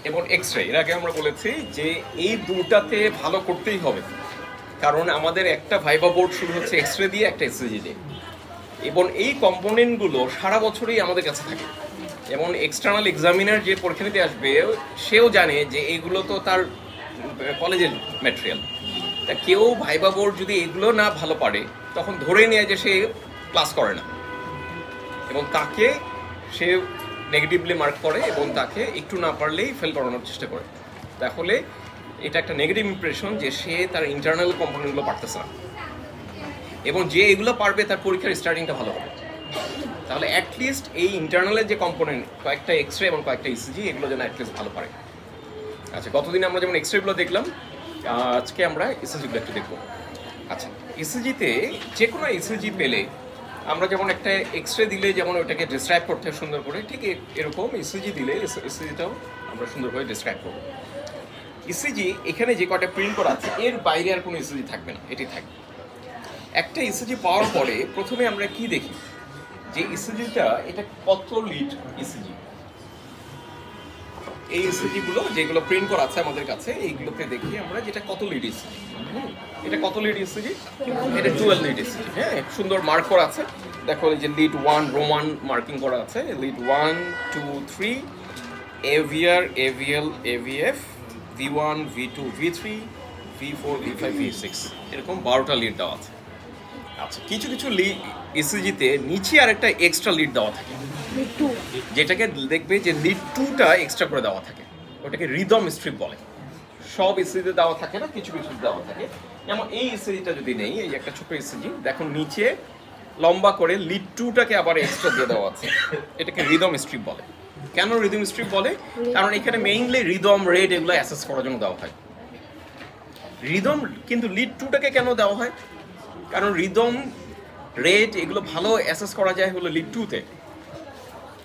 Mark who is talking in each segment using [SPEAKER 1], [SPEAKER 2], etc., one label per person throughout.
[SPEAKER 1] এবং এক্স-রে, এর আগে আমরা বলেছি যে এই দুটাতে ভালো করতেই হবে, কারণ আমাদের একটা ভাইবা বোর্ড শুরু হচ্ছে এক্স-রে দিয়ে, একটা ইসিজি দিয়ে, এবং এই কম্পোনেন্টগুলো সারা বছরই আমাদের কাছে থাকে। এবং এক্সটার্নাল এক্সামিনার যে পরীক্ষা নিতে আসবে সেও জানে যে এইগুলো তো তার কলেজের ম্যাটেরিয়াল। তা কেউ ভাইবা বোর্ড যদি এগুলো না ভালো পারে তখন ধরে নেয় যে সে ক্লাস করে না, এবং তাকে সে নেগেটিভলি মার্ক করে এবং তাকে একটু না পারলেই ফেল করানোর চেষ্টা করে। তাহলে এটা একটা নেগেটিভ ইমপ্রেশন যে সে তার ইন্টারনাল কম্পোনেন্টগুলো পারতেছে না, এবং যে এগুলো পারবে তার পরীক্ষার স্টার্টিংটা ভালো হবে। তাহলে অ্যাটলিস্ট এই ইন্টারনালের যে কম্পোনেন্ট, কয়েকটা এক্স-রে এবং কয়েকটা ইসিজি, এগুলো যেন অ্যাটলিস্ট ভালো পারে। আচ্ছা, গতদিন আমরা যেমন এক্স-রেগুলো দেখলাম, আজকে আমরা ইসিজিগুলো একটু দেখবো। আচ্ছা, ইসিজিতে যে কোনো ইসিজি পেলে আমরা যেমন একটা এক্স-রে দিলে যেমন ওটাকে ডিসক্রাইব করতে হয় সুন্দর করে, ঠিক এরকম ইসিজি দিলে ইসিজিটাও আমরা সুন্দর করে ডিসক্রাইব করবো। ইসিজি এখানে যে কটা প্রিন্ট করা আছে এর বাইরে আর কোনো ইসিজি থাকবে না, এটি থাকবে। একটা ইসিজি পাওয়ার পরে প্রথমে আমরা কি দেখি যে ইসিজিটা এটা কত লিড ইসিজি। এই ইসিজিগুলো যেগুলো প্রিন্ট করা আছে আমাদের কাছে, এইগুলোতে দেখি আমরা যেটা কত লিড ইসিজি। এটা কত লিড ইসিজি? এটা 12 লিড ইসিজি। হ্যাঁ, সুন্দর মার্ক করা আছে, দেখো এই যে লিড 1 রোমান মার্কিং করা আছে, lead 1 2 3 AVR AVL এভিএফ V1 V2 V3 V4 V5 V6 এরকম 12টা লিড দেওয়া আছে। আচ্ছা, কিছু কিছু ইসিজিতে নিচে আরেকটা এক্সট্রা লিড দেওয়া থাকে, যেটাকে দেখবে যে লিড 2টা এক্সট্রা করে দেওয়া থাকে, ওটাকে রিদম স্ট্রিপ বলে। সব ইসিজিতে দেওয়া থাকে না, কিছু কিছু দেওয়া থাকে। যেমন এই ইসিজিটা যদি নেই, এই একটা ছোট ইসিজি, দেখো নিচে লম্বা করে লিড 2টাকে আবার এক্সট্রা দিয়ে দেওয়া আছে, এটাকে রিদম স্ট্রিপ বলে। কেন রিদম স্ট্রিপ বলে? কারণ এখানে মেইনলি রিদম রেট এগুলো অ্যাসেস করার জন্য দেওয়া হয় রিদম। কিন্তু লিড 2টাকে কেন দেওয়া হয়? কারণ রিদম রেট এগুলো ভালো অ্যাসেস করা যায় হলো লিড 2তে।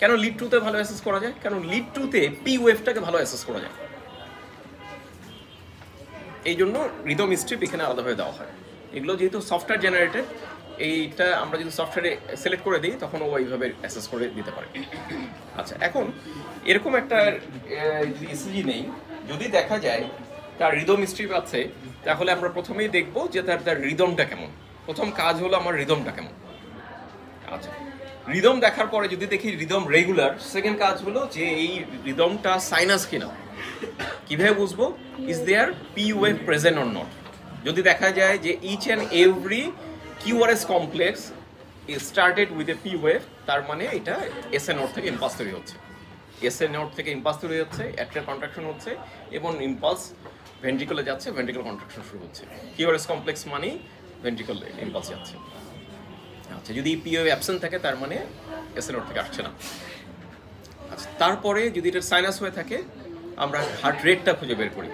[SPEAKER 1] কেন লিড 2তে ভালো অ্যাসেস করা যায়? কারণ লিড 2তে পি ওয়েভটাকে ভালো অ্যাসেস করা যায়, এই জন্য রিদম স্ট্রিপ এখানে আলাদাভাবে দেওয়া হয়। এগুলো যেহেতু সফটওয়্যার জেনারেটেড, এইটা আমরা যদি সফটওয়্যারে সিলেক্ট করে দিই তখন ও ওইভাবে অ্যাসেস করে দিতে পারে। আচ্ছা, এখন এরকম একটা যদি ইসিজি নেই, যদি দেখা যায় তার রিদম স্ট্রিপ আছে, তাহলে আমরা প্রথমেই দেখব যে তার রিদমটা কেমন। প্রথম কাজ হলো আমার রিদমটা কেমন। আচ্ছা, রিদম দেখার পরে যদি দেখি রিদম রেগুলার, সেকেন্ড কাজ হলো যে এই রিদমটা সাইনাস কিনা। কিভাবে বুঝবো? Is there P wave present or not. যদি দেখা যায় যে each and every QRS complex started with a P wave, তার মানে এটা এস এ নোট থেকে ইম্পালস তৈরি হচ্ছে, এস এ নোট থেকে ইম্পালস তৈরি হচ্ছে, অ্যাট্রিয়াল কন্ট্রাকশন হচ্ছে এবং ইম্পালস ভেন্ট্রিকলে যাচ্ছে, ভেন্ট্রিকল কন্ট্রাকশন শুরু হচ্ছে। কিউআরএস কমপ্লেক্স মানে ভেন্ট্রিকল ইম্পালস যাচ্ছে। আচ্ছা, যদি পি ওয়েভ অ্যাবসেন্ট থাকে তার মানে এস এ নোট থেকে আসছে না। আচ্ছা, তারপরে যদি এটা সাইনাস হয়ে থাকে আমরা হার্ট রেটটা খুঁজে বের করি।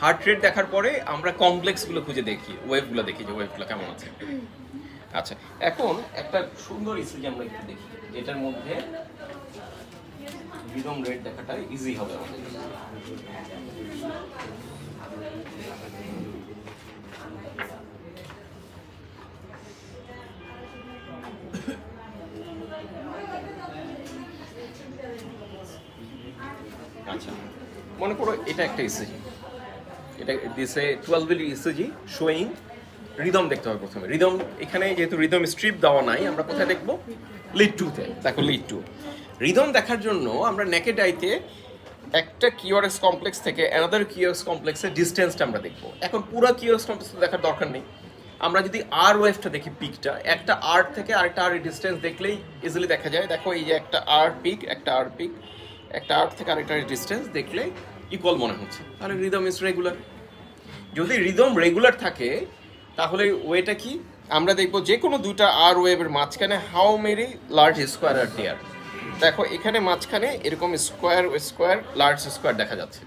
[SPEAKER 1] হার্ট রেট দেখার পরে আমরা কমপ্লেক্সগুলো খুঁজে দেখি, ওয়েভগুলো দেখি যে ওয়েভগুলো কেমন আছে। আচ্ছা, এখন একটা সুন্দর ইসিজি আমরা একটু দেখি, যেটার মধ্যে রিদম রেট দেখাটা ইজি হবে আমাদের। আচ্ছা, মনে করো এটা একটা ইসিজি, এটা দিছে 12 মিলি ইসিজি শোয়িং রিদম দেখতে হবে প্রথমে। রিদম এখানে যেহেতু রিদম স্ট্রিপ দেওয়া নাই, আমরা কোথায় দেখবো? লিড 2তে। দেখো লিড 2 রিদম দেখার জন্য আমরা নেকেড আইতে একটা কিউআরএস কমপ্লেক্স থেকে অ্যানাদার কিউআরএস কমপ্লেক্সের ডিস্টেন্সটা আমরা দেখবো। এখন পুরো কিউআরএস কমপ্লেক্স দেখার দরকার নেই, আমরা যদি আর ওয়েভটা দেখি, পিকটা একটা আর থেকে আরেকটা আর ডিস্টেন্স দেখলেই ইজিলি দেখা যায়। দেখো এই যে একটা আর পিক, একটা আর পিক, একটা আর থেকে আরেকটা ডিস্টেন্স দেখলে ইকুয়াল মনে হচ্ছে, তাহলে রিদম ইজ রেগুলার। যদি রিদম রেগুলার থাকে তাহলে ওয়েটা কি? আমরা দেখবো যে কোনো দুইটা আর ওয়েভের মাঝখানে হাউ মেনি লার্জ স্কোয়ার আর দেয়ার। দেখো এখানে মাঝখানে এরকম স্কোয়ার স্কোয়ার লার্জ স্কোয়ার দেখা যাচ্ছে।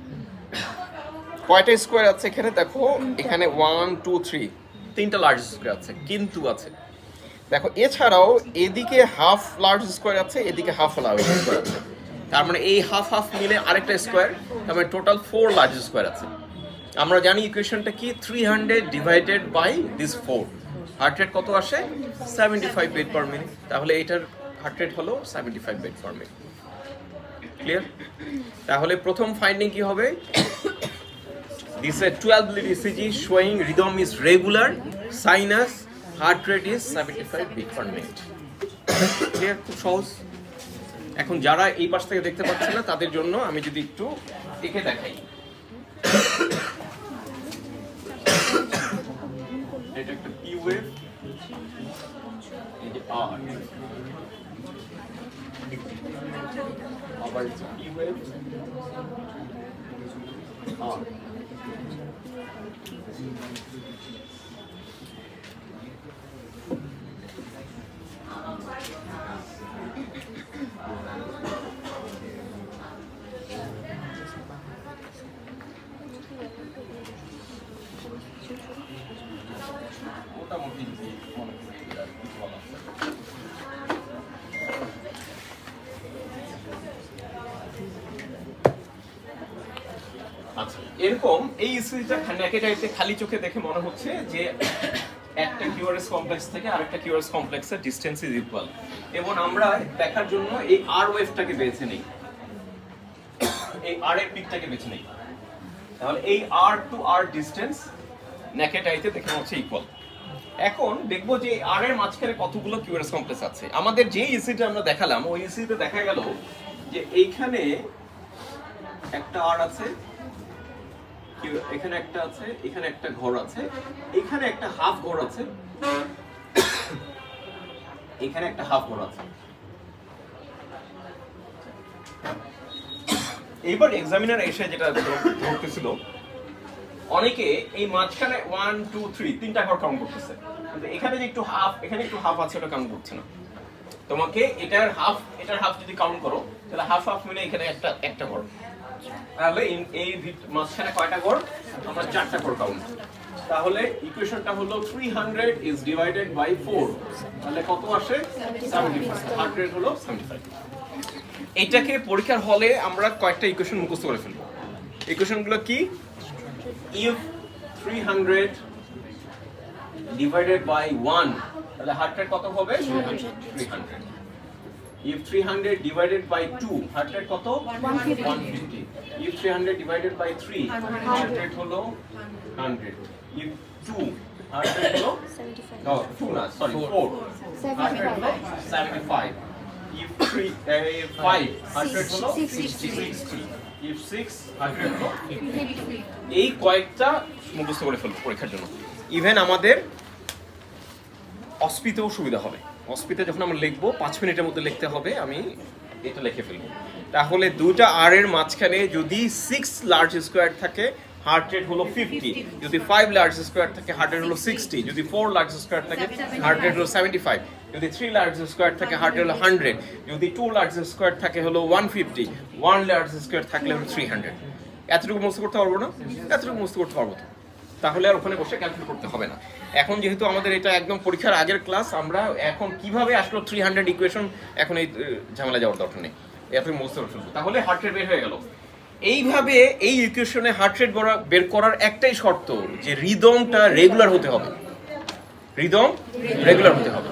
[SPEAKER 1] কয়টা স্কোয়ার আছে এখানে? দেখো এখানে 1 2 3 তিনটা লার্জ স্কোয়ার আছে, কিন্তু আছে দেখো এছাড়াও এদিকে হাফ লার্জ স্কোয়ার আছে, এদিকে হাফ লার্জ স্কোয়ার আছে, তার মানে এই হাফ হাফ মিলে আরেকটা স্কোয়ার, তার মানে টোটাল 4 লার্জ স্কোয়ার আছে। আমরা জানি ইকুয়েশনটা কি, 300 divided by this 4। Heart rate কত আসে? 75 বিট পার মিনিট। তাহলে এটার হার্ট রেট হলো 75 বিট পার মিনিট। ক্লিয়ার? তাহলে প্রথম ফাইন্ডিং কি হবে? This is a 12 lead ECG showing rhythm is regular, sinus, heart rate is 75 beat per minute. Clear? খুব সহজ। এখন যারা এই পাশ থেকে দেখতে পাচ্ছে না তাদের জন্য আমি যদি একটু এঁকে দেখাই, এটা একটা পি ওয়েভ, এই যে আর, আবার পি ওয়েভ আর। মোটামুটি মনে করি কিছু বলা আছে। আচ্ছা, এরকম এই ইসিজিটা ন্যাকেটাইতে খালি চোখে দেখে মনে হচ্ছে যে একটা কিউআরএস কমপ্লেক্স থেকে আরেকটা কিউআরএস কমপ্লেক্সের ডিসটেন্স ইজ ইকুয়াল, এবং আমরা দেখার জন্য এই আর ওয়েভটাকে বেছে নেই, এই আর এর পিকটাকে বেছে নেই। তাহলে এই আর টু আর ডিসটেন্স ন্যাকেটাইতে দেখে হচ্ছে ইকুয়াল। এখন দেখবো যে আর এর মাঝখানে কতগুলো কিউআরএস কমপ্লেক্স আছে। আমাদের যে ইসিজিটা আমরা দেখালাম ওই ইসিজিতে দেখা গেল যে এইখানে একটা আর আছে, এখানে একটা আছে, এখানে একটা ঘর আছে, এখানে একটা হাফ ঘর আছে, এখানে একটা হাফ ঘর আছে। এইবার এক্সামিনার এসে যেটা ধরতেছিল, অনেকে এই মাঝখানে 1 2 3 তিনটা ঘর কাউন্ট করতেছে, কিন্তু এখানে যে একটু হাফ, এখানে একটু হাফ আছে, ওটা কাউন্ট করছে না। তোমাকে এটার হাফ যদি কাউন্ট করো তাহলে হাফ হাফ মিলে এখানে একটা ঘর, তাহলে এই মাঝখানে কয়টা ঘর? আমরা 4টা ঘর কাউন্ট। তাহলে ইকুয়েশনটা হলো 300 is divided by 4, তাহলে কত আসে? 75। 100 হলো 75। এটাকে পরীক্ষার হলে আমরা কয়েকটা ইকুয়েশন মুখস্থ করে ফেলবো। ইকুয়েশনগুলো কি? if 300 divided by 1, তাহলে হার্ট রেট কত হবে? 300। if 300 divided by 2, heart rate কত? 150। if 300 divided by 3, heart rate হলো 100। if 2, হার্ট রেট হলো 4, হার্ট রেট হলো 75। if 5, হার্ট রেট হলো 60। if 6, হার্ট রেট হলো 50। এই কয়েকটা মুখস্থ করে ফেলবো পরীক্ষার জন্য। ইভেন আমাদের অস্পিতেও সুবিধা হবে। অস্পিতে যখন আমরা লিখবো 5 মিনিটের মধ্যে লিখতে হবে, আমি এটা লিখে ফেলবো। তাহলে দুইটা আর এর মাঝখানে যদি 6 লার্জ স্কোয়ার থাকে হার্ট রেট হলো 50, যদি 5 লার্জ স্কোয়ার থাকে হার্ট রেট হলো 60, যদি 4 লার্জ স্কোয়ার থাকে হার্ট রেট হলো 75, যদি 3 লার্জ স্কোয়ার থাকে হার্ট রেট হলো 100, যদি 2 লার্জ স্কোয়ার থাকে হলো 150, 1 লার্জ স্কোয়ার থাকলে হলো 300। এতটুকু মুখস্থ করতে পারবো না? এতটুকু মুখস্থ করতে পারবো তো, তাহলে আর ওখানে বসে ক্যালকুলেট করতে হবে না। এখন যেহেতু আমাদের এটা একদম পরীক্ষার আগের ক্লাস, আমরা এখন কিভাবে আসলো 300 ইকুয়েশন, এখন এই ঝামেলা যাওয়ার দরকার নেই, এতটুকু মুখস্থ করে ফেলবো। তাহলে হার্ট রেট বের হয়ে গেল। এইভাবে এই ইকুয়েশনে হার্ট রেট বের করার একটাই শর্ত, যে রিদমটা রেগুলার হতে হবে, রিদম রেগুলার হতে হবে।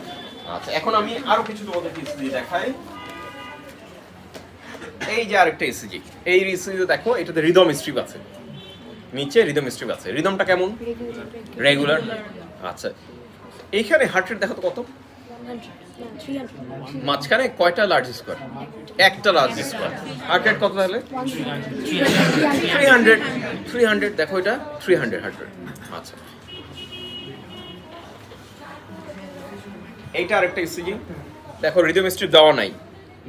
[SPEAKER 1] আচ্ছা, এখন আমি আরো কিছু তোমাদের ইসিজি দেখাই। এই যে আরেকটা ইসিজি, এই ইসিজি দেখো, এটাতে রিদম স্ট্রিপ আছে, নিচে রিদম স্ট্রিপ আছে। রিদমটা কেমন? রেগুলার। আচ্ছা, এইখানে হার্ট রেট দেখো তো কত? মাঝখানে কয়টা লার্জ স্কোয়ার? একটা লার্জ স্কোয়ার। হার্ট রেট কত তাহলে? 300। দেখো এটা 300 হার্ট রেট। আচ্ছা, এইটা আরেকটা ইসিজি দেখো, রিদম স্ট্রিপ দেওয়া নাই,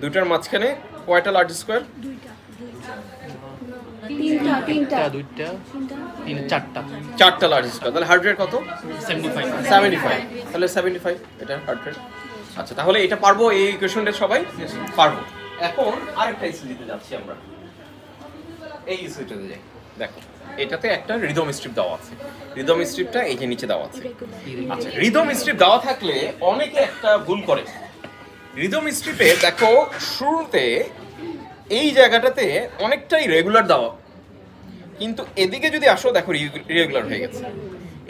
[SPEAKER 1] দুইটার মাঝখানে কয়টা লার্জ স্কোয়ার? চারটা লার্জ স্কোয়ার। তাহলে হার্ট রেট কত? 75। তাহলে 75 এটা হার্ট রেট। আচ্ছা, তাহলে এটা পারবো, এই ইকুয়েশনটা সবাই পারবো। এখন আরেকটা ইসিজিতে যাচ্ছি আমরা, এই ইসিজিতে যাই। দেখো, এটাতে একটা রিদম স্ট্রিপ দেওয়া আছে, রিদম স্ট্রিপটা এই যে নিচে দেওয়া আছে। আচ্ছা, রিদম স্ট্রিপ দেওয়া থাকলে অনেকে একটা ভুল করে। রিদম স্ট্রিপে দেখো শুরুতে এই জায়গাটাতে অনেকটাই রেগুলার দেওয়া, কিন্তু এদিকে যদি আসো দেখো ইরেগুলার হয়ে গেছে।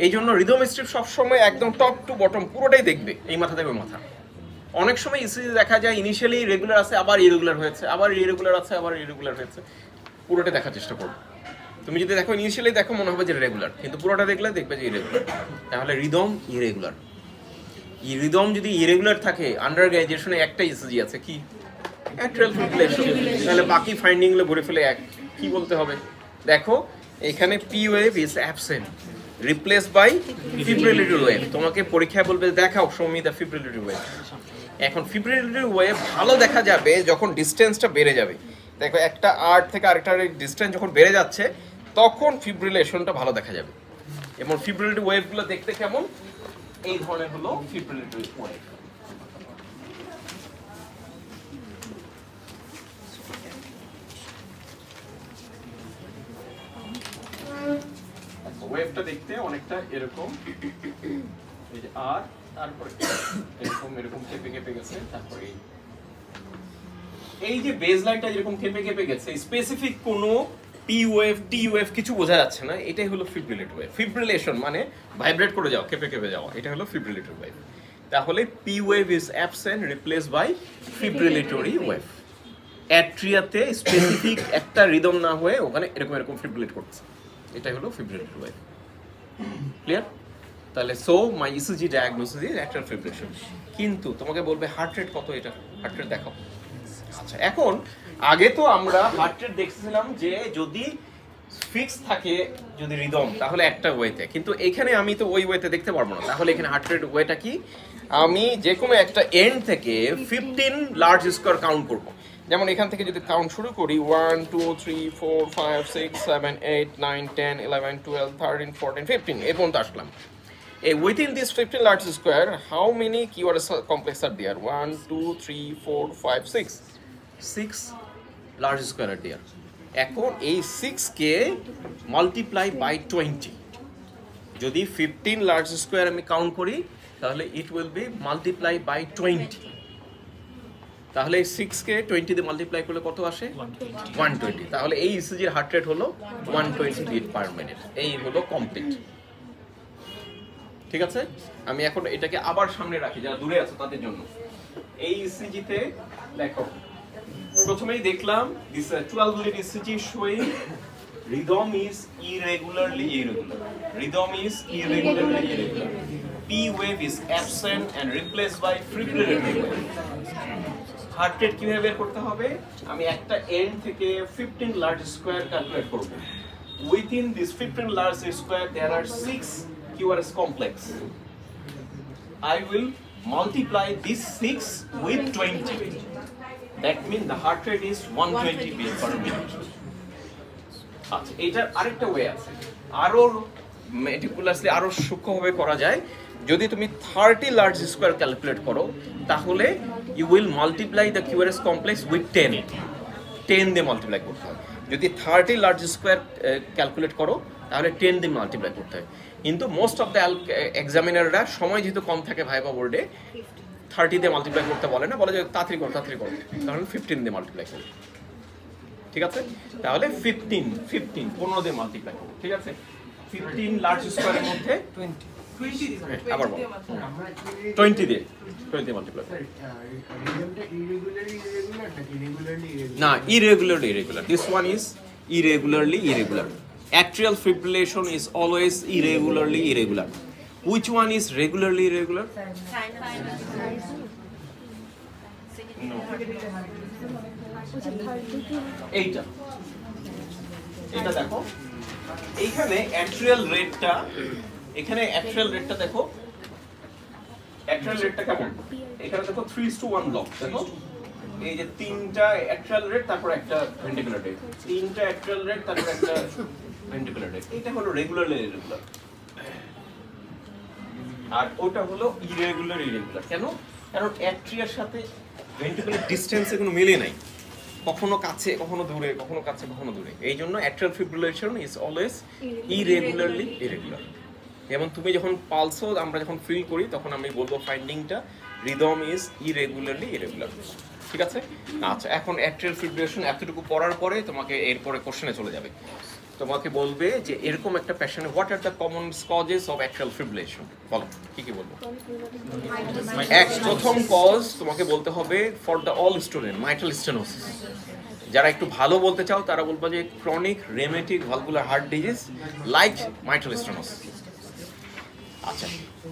[SPEAKER 1] এই জন্য রিদম স্ট্রিপ সবসময় একদম টপ টু বটম পুরোটাই দেখবে, এই মাথা দেখবে মাথা, অনেক সময় ইসিজি দেখা যায় ইনিশিয়ালি রেগুলার আছে, আবার ইরেগুলার হয়েছে, আবার ইরেগুলার আছে, আবার ইরেগুলার হয়েছে। পুরোটা দেখার চেষ্টা করো। তুমি যদি দেখো ইনিশিয়ালি দেখো মনে হবে যে রেগুলার, কিন্তু পুরোটা দেখলে দেখবে যে ইরেগুলার। তাহলে রিদম ইরেগুলার। রিদম যদি ইরেগুলার থাকে, আন্ডার গ্র্যাজুয়েশনে একটা ইসিজি আছে কি অ্যাট্রিয়াল ফিব্রিলেশন, তাহলে বাকি ফাইন্ডিং গুলো ভরে ফেলে এক কি বলতে হবে? দেখো এখানে P wave is absent replace by fibrillatory wave. তোমাকে পরীক্ষায় বলবে দেখাও show me the fibrillatory wave. এখন ফিব্রিলেটরি ওয়েভ ভালো দেখা যাবে যখন ডিসটেন্সটা বেড়ে যাবে। দেখো একটা আর্ট থেকে আরেকটা ডিসটেন্স যখন বেড়ে যাচ্ছে তখন ফিব্রিলেশনটা ভালো দেখা যাবে। এবং ফিব্রিলেটরি ওয়েভগুলো দেখতে কেমন? এই ধরনের হলো ফিব্রিলেটরি ওয়েভ। ওয়েভটা দেখতে অনেকটা এরকম, এই যে আর তারপরে এরকম এরকম কেঁপে কেঁপে গেছে, তারপরে এই যে বেজ লাইনটা যেরকম কেঁপে কেঁপে গেছে, স্পেসিফিক কোনো পি ওয়েভ টি ওয়েভ কিছু বোঝা যাচ্ছে না, এটাই হলো ফিব্রিলেটরি ওয়েভ। ফিব্রিলেশন মানে ভাইব্রেট করে যাওয়া, কেঁপে কেঁপে যাওয়া, এটা হলো ফিব্রিলেটরি ওয়েভ। তাহলে P wave is absent replace by fibrillatory wave. অ্যাট্রিয়াতে স্পেসিফিক একটা রিদম না হয়ে ওখানে এরকম এরকম ফিব্রিলেট করছে, এটাই হলো ফিব্রিলেটরি ওয়েভ। ক্লিয়ার? তাহলে so my ECG diagnosis is atrial fibrillation. কিন্তু তোমাকে বলবে হার্ট রেট কত, এটা হার্ট রেট দেখাও। আচ্ছা, এখন আগে তো আমরা হার্ট রেট দেখছিলাম যে যদি ফিক্স থাকে যদি রিদম তাহলে একটা ওয়েতে, কিন্তু এখানে আমি তো ওই ওয়েতে দেখতে পারবো না। তাহলে এখানে হার্ট রেট ওয়েটা কি? আমি যে কোনো একটা এন্ড থেকে 15 লার্জ স্কোয়ার কাউন্ট করব। যেমন এখান থেকে যদি কাউন্ট শুরু করি 1 2 3 4 5 6 7 8 9 10 11 12 13 14 15 এই পর্যন্ত আসলাম। Within this 15 large square, how many QRS complex are there? 1 2 3 4 5 6 6 large square are there. এখন এই 6 কে মাল্টিপ্লাই বাই 20। যদি 15 লার্জ স্কোয়ার আমি কাউন্ট করি তাহলে it will be multiply by 20। তাহলে 6 কে 20 দিয়ে মাল্টিপ্লাই করলে কত আসে? 120। তাহলে এই ইসিজির হার্ট রেট হলো 120 বিট পার মিনিট। এই হলো কমপ্লিট। ঠিক আছে, আমি এখন এটাকে আবার সামনে রাখি যারা দূরে আছে তাদের জন্য। এই ইসিজিতে দেখো প্রথমেই দেখলাম this 12 lead ECG showing rhythm is irregularly irregular. Rhythm is irregularly irregular. P wave is absent and replaced by fibrillatory wave. Heart rate কিভাবে বের করতে হবে? আমি একটা এন্ড থেকে 15 লার্জ স্কয়ার ক্যালকুলেট করব। Within this 15 large square there are 6 QRS complex. I will multiply this 6 with 20. That means the heart rate is 120 beats per minute. আচ্ছা, এটার আরেকটা ওয়ে আছে, আরো মেটিকুলাসলি আরো সূক্ষ্মভাবে করা যায়। যদি তুমি 30 লার্জ স্কয়ার ক্যালকুলেট করো তাহলে you will multiply the QRS complex with 10 দিয়ে মাল্টিপ্লাই করতে হয়। যদি 30 লার্জ স্কয়ার ক্যালকুলেট করো তাহলে 10 দিয়ে মাল্টিপ্লাই করতে হয়। কিন্তু মোস্ট অফ দ্য এক্সামিনাররা সময় যেহেতু কম থাকে ভাইবা বোর্ডে 30 দিয়ে মাল্টিপ্লাই করতে বলে না, বলে যে তাড়াতাড়ি করো তাহলে 15 দিয়ে মাল্টিপ্লাই করো। ঠিক আছে, তাহলে 15 দিয়ে মাল্টিপ্লাই করো। ঠিক আছে, 15 লার্জ স্কয়ারের মধ্যে 20 আবার 20 দিয়ে মাল্টিপ্লাই করো। না, irregularly irregular. This one is irregularly irregular. Atrial fibrillation is always irregularly irregular. Which one is regularly irregular? No. এইটা দেখো, এইখানে অ্যাট্রিয়াল রেটটা দেখো, অ্যাট্রিয়াল রেটটা কেমন? এখানে দেখো 3:1 ব্লক। দেখো এই যে তিনটা অ্যাট্রিয়াল রেট তারপর একটা ভেন্ট্রিকুলার রেট, তিনটা অ্যাট্রিয়াল রেট তারপর একটা ভেন্ট্রিকুলার রেট। এটা হলো রেগুলারলি ইরেগুলার, আর ওটা হলো ইরেগুলার। কেন? কারণ অ্যাট্রিয়ার সাথে ভেন্ট্রিকুলার ডিসটেন্সে কোনো মিলে নাই, কখনো কাছে কখনো দূরে, কখনো কাছে কখনো দূরে। এই জন্য atrial fibrillation is always irregularly irregular. যেমন তুমি যখন পালসও আমরা যখন ফিল করি তখন আমি বলবো ফাইন্ডিংটা রিদম ইজ ইরেগুলারলি ইরেগুলার। ঠিক আছে, আচ্ছা এখন অ্যাট্রিয়াল ফিব্রিলেশন এতটুকু পড়ার পরে তোমাকে এরপরে কোশ্চেনে চলে যাবে। তোমাকে বলবে যে এরকম একটা patient what are the common causes of atrial fibrillation, বলো কি বলবো? প্রথম কজ তোমাকে বলতে হবে for the all student mitral stenosis. যারা একটু ভালো বলতে চাও তারা বলবো যে chronic rheumatic valvular heart disease like mitral stenosis. আচ্ছা,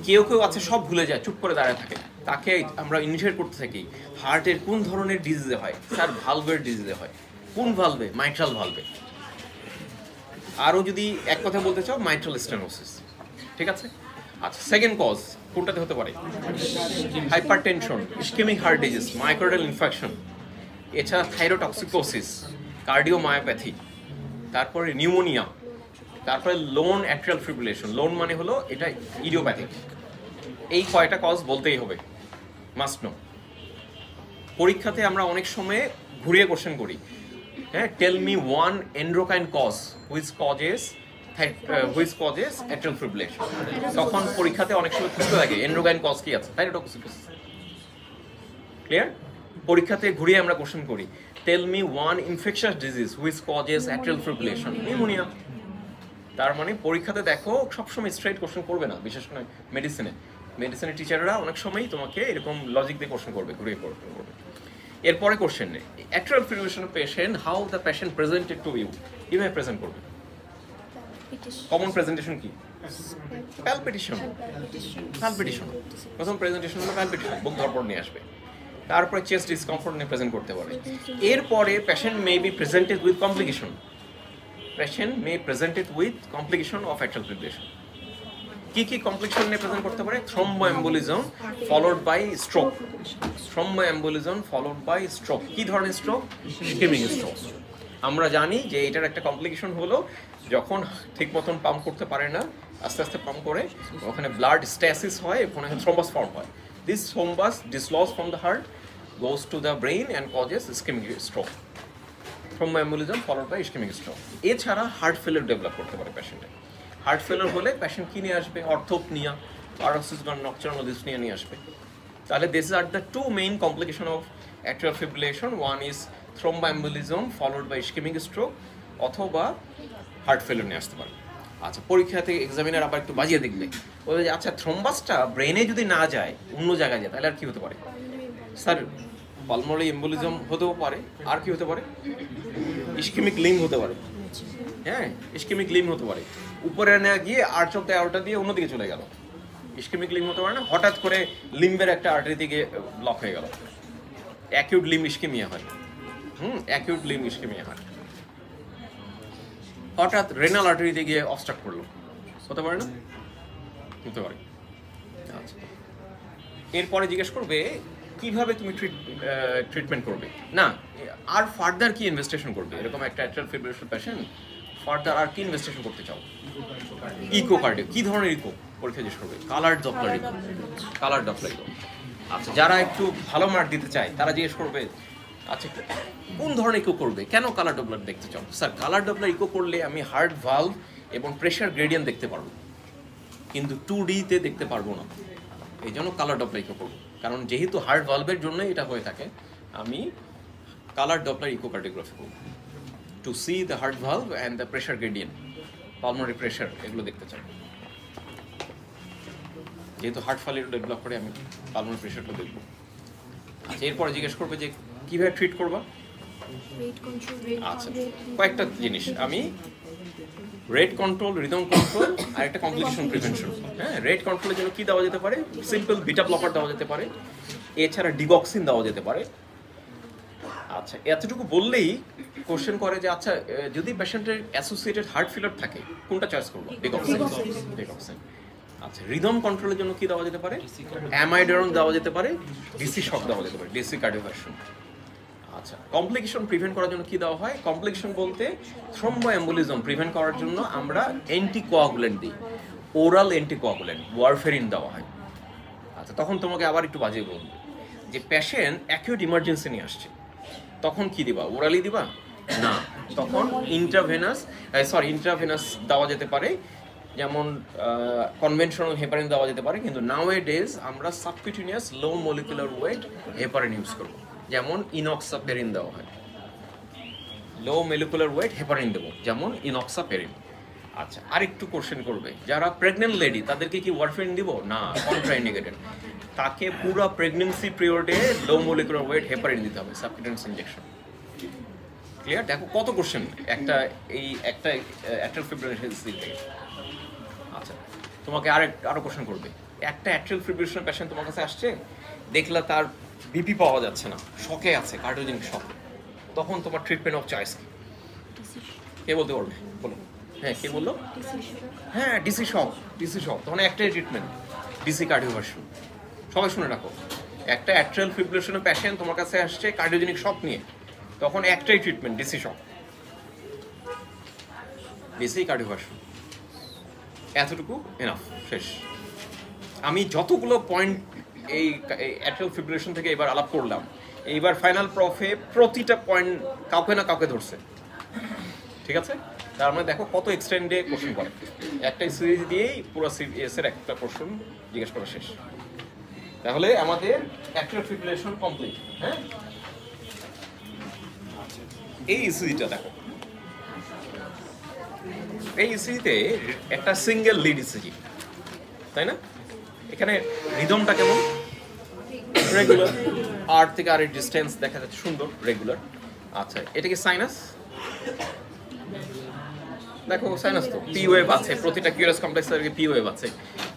[SPEAKER 1] কেউ আছে সব ভুলে যায়, চুপ করে দাঁড়ায় থাকে, তাকে আমরা ইনিশিয়েট করতে থাকি হার্টের কোন ধরনের ডিজিজে হয়? স্যার ভালভের ডিজিজে হয়। কোন ভালভে? মাইট্রাল ভালভে। আরও যদি এক কথা বলতে চাও মাইট্রাল স্টেনোসিস, ঠিক আছে? আচ্ছা, সেকেন্ড কজ কোনটাতে হতে পারে? Hypertension, ischemic heart disease, myocardial infection, এছাড়া থাইরোটক্সিকোসিস, কার্ডিওমায়োপ্যাথি, তারপরে নিউমোনিয়া, তারপরে লোন অ্যাট্রিয়াল ফিব্রিলেশন। লোন মানে হলো এটা ইডিওপ্যাথিক। এই কয়টা কজ বলতেই হবে, মাস্ট নো। পরীক্ষাতে আমরা অনেক সময় ঘুরিয়ে কোশ্চেন করি, হ্যাঁ, tell me one endocrine cause which causes atrial fibrillation. তখন পরীক্ষাতে অনেক সময় খুঁজতে লাগে এন্ডোক্রাইন কজ কি আছে, থাইরোটক্সিকোসিস। ক্লিয়ার? পরীক্ষাতে ঘুরিয়ে আমরা কোশ্চেন করি, tell me one infectious disease which causes atrial fibrillation, pneumonia. তার মানে পরীক্ষাতে দেখো সবসময় স্ট্রেট কোশ্চেন করবে না, বিশেষ করে মেডিসিনের টিচাররা অনেক সময়ই তোমাকে এরকম লজিক দিয়ে কোশ্চেন করবে, ঘুরিয়ে কোশ্চেন করবে। এরপরে কোশ্চেন নেই, atrial fibrillation patient, how the patient presented to you, কিভাবে প্রেজেন্ট করবে? কমন প্রেজেন্টেশন কি? প্যালপিটেশন। প্রথম প্রেজেন্টেশন হলো প্যালপিটেশন, বুক ধড়ফড় নিয়ে আসবে। তারপরে চেস্ট ডিসকমফর্ট নিয়ে প্রেজেন্ট করতে পারে। এরপরে patient may be presented with complication. Patient may present it with complication of atrial fibrillation. কি কমপ্লিকেশন নিয়ে প্রেজেন্ট করতে পারে? Thromboembolism followed by stroke. Thromboembolism followed by stroke. কি ধরনের স্ট্রোক? Ischemic stroke. আমরা জানি যে এটার একটা কমপ্লিকেশন হলো যখন ঠিক মতন পাম্প করতে পারে না, আস্তে আস্তে পাম্প করে, ওখানে ব্লাড স্ট্যাসিস হয়, ওখানে থ্রম্বাস ফর্ম হয়। This thrombus dislodge from the heart goes to the brain and causes ischaemic stroke. Thromboembolism followed by ischemic stroke. এছাড়া হার্ট ফেলিয়ার ডেভেলপ করতে পারে পেশেন্টে। হার্ট ফেলিয়ার হলে পেশেন্ট কি নিয়ে আসবে? অর্থোপনিয়া, paroxysmal nocturnal dyspnea নিয়ে আসবে। তাহলে this are the two main complication of atrial fibrillation. One is thromboembolism followed by ischemic stroke, অথবা হার্ট ফেলিয়ার নিয়ে আসতে পারে। আচ্ছা, পরীক্ষাতে এক্সামিনার আবার একটু বাজিয়ে দেখবে, বলবে যে আচ্ছা থ্রম্বাসটা ব্রেনে যদি না যায়, অন্য জায়গায় যায়, তাহলে আর কি হতে পারে? স্যার পালমোনারি এম্বোলিজম হতেও পারে, আর কি হতে পারে? ইসকেমিক লিম হতে পারে। হ্যাঁ, ইসকেমিক লিম হতে পারে, উপরে না গিয়ে আর্চ অফ দ্য অ্যাওর্টা দিয়ে অন্যদিকে চলে গেল। ইসকেমিক লিম হতে পারে না, হঠাৎ করে লিম্বের একটা আর্টারি থেকে ব্লক হয়ে গেল, অ্যাকিউট লিম ইসকেমিয়া হয়। অ্যাকিউট লিম ইসকেমিয়া হয়। হঠাৎ রেনাল আর্টারিতে গিয়ে অবস্ট্রাক্ট করলো, হতে পারে না? হতে পারে। আচ্ছা, এরপরে জিজ্ঞেস করবে কিভাবে তুমি ট্রিটমেন্ট করবে, না আর ফার্দার কি ইনভেস্টিগেশন করবে? এরকম একটা অ্যাট্রিয়াল ফিব্রিলেশন পেশেন্ট, ফার্দার আর কি ইনভেস্টিগেশন করতে চাও? ইকোকার্ডিও। কি ধরনের ইকো পরীক্ষা জিজ্ঞেস করবে? Colour Doppler echo. Colour Doppler echo. আচ্ছা, যারা একটু ভালো মার্ক দিতে চায় তারা জিজ্ঞেস করবে আচ্ছা কোন ধরনের ইকো করবে, কেন কালার ডপলার দেখতে চাও? স্যার কালার ডপলার ইকো করলে আমি হার্ট ভালভ এবং প্রেশার গ্রেডিয়েন্ট দেখতে পারবো, কিন্তু 2D-তে দেখতে পারবো না, এই জন্য কালার ডপলার ইকো করবো। কারণ যেহেতু হার্ট ভালভের জন্য এটা হয়ে থাকে, আমি কালার ডপলার ইকোকার্ডিওগ্রাফি করব to see the heart valve and the pressure gradient, pulmonary pressure, এগুলো দেখতে চাই। যেহেতু হার্ট ফেলিয়ার ডেভেলপ করে, আমি পালমোনারি প্রেশারটা দেখব। আচ্ছা, এরপরে জিজ্ঞেস করবে যে কীভাবে ট্রিট করবা? আচ্ছা, কয়েকটা জিনিস আমি রেট কন্ট্রোল, রিদম কন্ট্রোল, আর একটা কমপ্লিকেশন প্রিভেনশন। হ্যাঁ, রেট কন্ট্রোলের জন্য কি দেওয়া যেতে পারে? সিম্পল বিটা ব্লকার দেওয়া যেতে পারে, এছাড়া ডিগক্সিন দেওয়া যেতে পারে। আচ্ছা, এতটুকু বললেই কোশ্চেন করে যে আচ্ছা যদি পেশেন্টের অ্যাসোসিয়েটেড হার্ট ফেলিয়ার থাকে কোনটা চয়েস করবো? ডিগক্সিন। আচ্ছা, রিদম কন্ট্রোলের জন্য কি দেওয়া যেতে পারে? অ্যামাইডারন দেওয়া যেতে পারে, ডিসি শক দেওয়া যেতে পারে, ডিসি কার্ডিওভার্সন। আচ্ছা, কমপ্লিকেশন প্রিভেন্ট করার জন্য কি দেওয়া হয়? কমপ্লিকেশন বলতে থ্রম্বোএম্বোলিজম প্রিভেন্ট করার জন্য আমরা অ্যান্টিকোয়াগুলেন্ট দিই, ওরাল অ্যান্টিকোয়াগুলেন্ট, ওয়ারফেরিন দেওয়া হয়। আচ্ছা, তখন তোমাকে আবার একটু বাজিয়ে বলবে যে পেশেন্ট অ্যাকিউট ইমার্জেন্সি নিয়ে আসছে, তখন কি দিবা? ওরালি দিবা? না, তখন ইন্ট্রাভেনাস দেওয়া যেতে পারে, যেমন কনভেনশনাল হেপারিন দেওয়া যেতে পারে, কিন্তু নাওএডেজ আমরা সাবকিউটেনিয়াস লো মলিকুলার ওয়েট হেপারিন ইউজ করবো, যেমন ইনক্সাপেরিন দেওয়া হয়। লো মলিকুলার ওয়েট হেপারিন দেবো, যেমন ইনক্সাপেরিন। আচ্ছা, আরেকটু কোশ্চেন করবে, যারা প্রেগনেন্ট লেডি তাদেরকে কি ওয়ারফেরিন দিব? না, কন্ট্রাইন্ডিকেটেড। তাকে পুরো প্রেগনেন্সি পিরিয়ডে লো মলিকুলার ওয়েট হেপারিন দিতে হবে, সাবকিউটেনিয়াস ইনজেকশন। ক্লিয়ার? দেখো কত কোশ্চেন একটা অ্যাট্রিয়াল ফিব্রিলেশন থেকে। আচ্ছা, তোমাকে আরো কোশ্চেন করবে, একটা অ্যাট্রিয়াল ফিব্রিলেশন পেশেন্ট তোমার কাছে আসছে, দেখলা তার বিপি পাওয়া যাচ্ছে না, শকে আছে, কার্ডিওজেনিক শক, তখন তোমার ট্রিটমেন্ট অফ চয়েস কি? কে বলতে পারবে? বলো। হ্যাঁ, কে বললো? হ্যাঁ, ডিসি শক। তখন একটাই ট্রিটমেন্ট, ডিসি কার্ডিওভার্সন। সবাই শুনে রাখো, একটা অ্যাট্রিয়াল ফিব্রিলেশনের পেশেন্ট তোমার কাছে আসছে কার্ডিওজেনিক শক নিয়ে, তখন একটাই ট্রিটমেন্ট, ডিসি শক, ডিসি কার্ডিওভার্সন। এতটুকু এনাফ, শেষ। আমি যতগুলো পয়েন্ট এই অ্যাট্রিয়াল ফিব্রিলেশন থেকে এবার আলাপ করলাম, এইবার ফাইনাল প্রফে প্রতিটা পয়েন্ট কাউকে না কাউকে ধরছে, ঠিক আছে? তার মানে দেখো কত এক্সটেন্ডে কোশ্চেন করে, একটা সিরিজ দিয়েই পুরো সিরিজ এর একটা কোশ্চেন জিজ্ঞেস করা শেষ। তাহলে আমাদের অ্যাট্রিয়াল ফিব্রিলেশন কমপ্লিট। হ্যাঁ, এই ইসিজিটা দেখো, এই ইসিজিতে একটা সিঙ্গেল লিড ইসিজি, তাই না? এখানে রিদমটা কেমন? রেগুলার, আর থেকে আর ডিস্টেন্স দেখা যাচ্ছে সুন্দর, রেগুলার। আচ্ছা, এটা কি সাইনাস? দেখো সাইনাস তো পি ওয়েভ আছে, প্রতিটা কিউরাস কমপ্লেক্সের পি ওয়েভ আছে,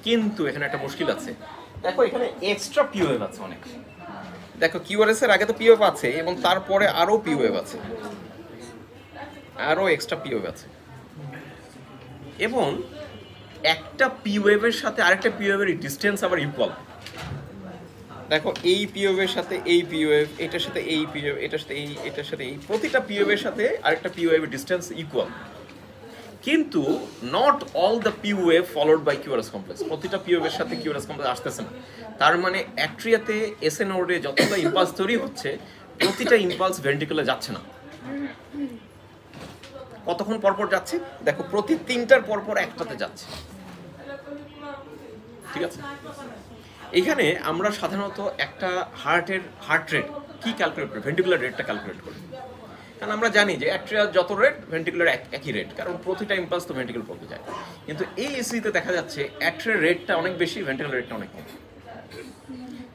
[SPEAKER 1] কিন্তু এখানে একটা মুশকিল আছে। দেখো এখানে এক্সট্রা পি ওয়েভ আছে অনেক। দেখো কিউআরএস এর আগে তো পি ওয়েভ আছে, এবং তারপরে আরো পি ওয়েভ আছে, আরো এক্সট্রা পি ওয়েভ আছে, এবং একটা পি ওয়েভের সাথে আরেকটা পি ওয়েভের ডিসটেন্স আবার ইকুয়াল। দেখো এই পি ওয়েভের সাথে এই পি ওয়েভ, এটার সাথে এই পি ওয়েভ, এটার সাথে এই, এটার সাথে এই, প্রতিটা পি ওয়েভের সাথে আরেকটা পি ওয়েভের ডিসটেন্স ইকুয়াল, কিন্তু not all the P wave followed by QRS complex. প্রতিটা পি ওয়েভের সাথে কিউআরএস কমপ্লেক্স আসতেছে না। তার মানে অ্যাট্রিয়াতে এসএ নোডে যতটা ইম্পালস তৈরি হচ্ছে, প্রতিটা ইম্পালস ভেন্ট্রিকলে যাচ্ছে না। কতক্ষণ পরপর যাচ্ছে? দেখো প্রতি 3টার পরপর একটাতে যাচ্ছে, ঠিক আছে? এখানে আমরা সাধারণত একটা হার্ট রেট কি ক্যালকুলেট করি? ভেন্ট্রিকুলার রেটটা ক্যালকুলেট করি, কারণ আমরা জানি যে অ্যাট্রিয়ার যত রেট ভেন্ট্রিকুলার একই রেট, কারণ প্রতিটা ইম্পালস তো ভেন্ট্রিকুলার পড়তে যায়। কিন্তু এই এসিতে দেখা যাচ্ছে অ্যাট্রিয়ার রেটটা অনেক বেশি, ভেন্ট্রিকুলার রেটটা অনেক কম।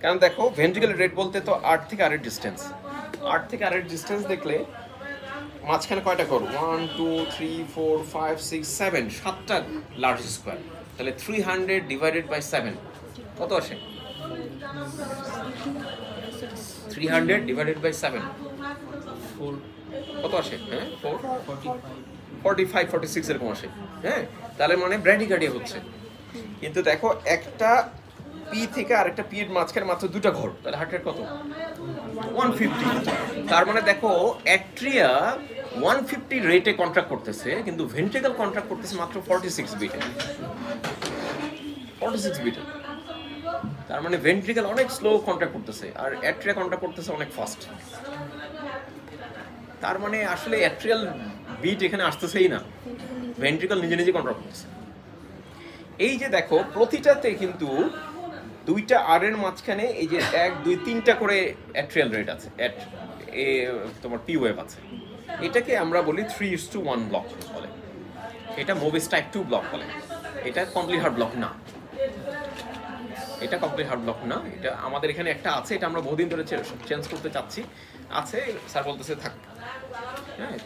[SPEAKER 1] কারণ দেখো ভেন্ট্রিকুলার রেট বলতে তো আর্ট থেকে আরের ডিস্টেন্স, আর্ট থেকে আরের ডিস্টেন্স দেখলে মাঝখানে কয়টা করো? 1 2 3 4 5 6 7, 7টা লার্জ স্কোয়ার। তাহলে 300 ডিভাইডেড বাই 7 কত আসে? 300 ডিভাইডেড বাই 7 কত আসে? হ্যাঁ, 45 46 এরকম আসে। হ্যাঁ, তাহলে মানে ব্র্যাডিকার্ডিয়া হচ্ছে। কিন্তু দেখো একটা পি থেকে আরেকটা পি এর মাঝখানে মাত্র 2টা ঘর, তাহলে হার্ট রেট কত? 150। তার মানে দেখো অ্যাট্রিয়া 150 রেটে কন্ট্রাক্ট করতেছে, কিন্তু ভেন্ট্রিকল কন্ট্রাক্ট করতেছে মাত্র 46 বিটে, 46 বিটে। তার মানে ভেন্ট্রিকল অনেক স্লো কন্ট্রাক্ট করতেছে, আর অ্যাট্রিয়া কন্ট্রাক্ট করতেছে অনেক ফাস্ট। তার মানে আসলে অ্যাট্রিয়াল বিট এখানে আসতেছেই না, ভেন্ট্রিকল নিজে নিজে কন্ট্রাক্ট করতেছে। এই যে দেখো প্রতিটাতে কিন্তু 2টা আর এর মাঝখানে এই যে 1 2 3টা করে অ্যাট্রিয়াল রেট আছে, তোমার পি ওয়েভ আছে। এটাকে আমরা বলি 3:1 ব্লক বলে, এটা মোবিস টাইপ 2 ব্লক বলে। এটা কমপ্লিট হার্ট ব্লক না, এটা কমপ্লিট হার্ট ব্লক না। এটা আমাদের এখানে একটা আছে, এটা আমরা বহুদিন ধরে চেঞ্জ করতে চাচ্ছি, আছে, স্যার বলতেছে থাক। হ্যাঁ,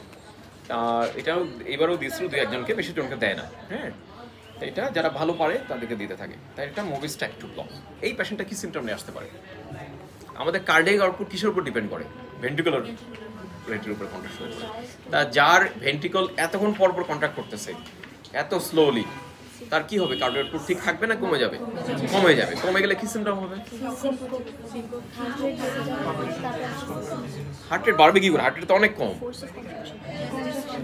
[SPEAKER 1] আর এটাও এবারও দিয়েছিল 2-1জনকে, বেশি জনকে দেয় না। হ্যাঁ, এটা যারা ভালো পারে তাদেরকে দিতে থাকে। তাই এটা মোবিস টাইপ 2 ব্লক। এই পেশেন্টটা কি সিমটম নিয়ে আসতে পারে? আমাদের কার্ডিয়াক আউটপুট কিসের উপর ডিপেন্ড করে? ভেন্ট্রিকুলার রেটের উপর কন্ট্রাক্ট করে। তা যার ভেন্ট্রিকল এতক্ষণ পরপর কন্ট্রাক্ট করতেছে এত স্লোলি, তার কি হবে? কার্ডিয়াক আউটপুট ঠিক থাকবে না কমে যাবে? কমে যাবে। কমে গেলে কি সিমটম হবে? হার্ট রেট বাড়বে কি করে? হার্ট রেট তো অনেক কম,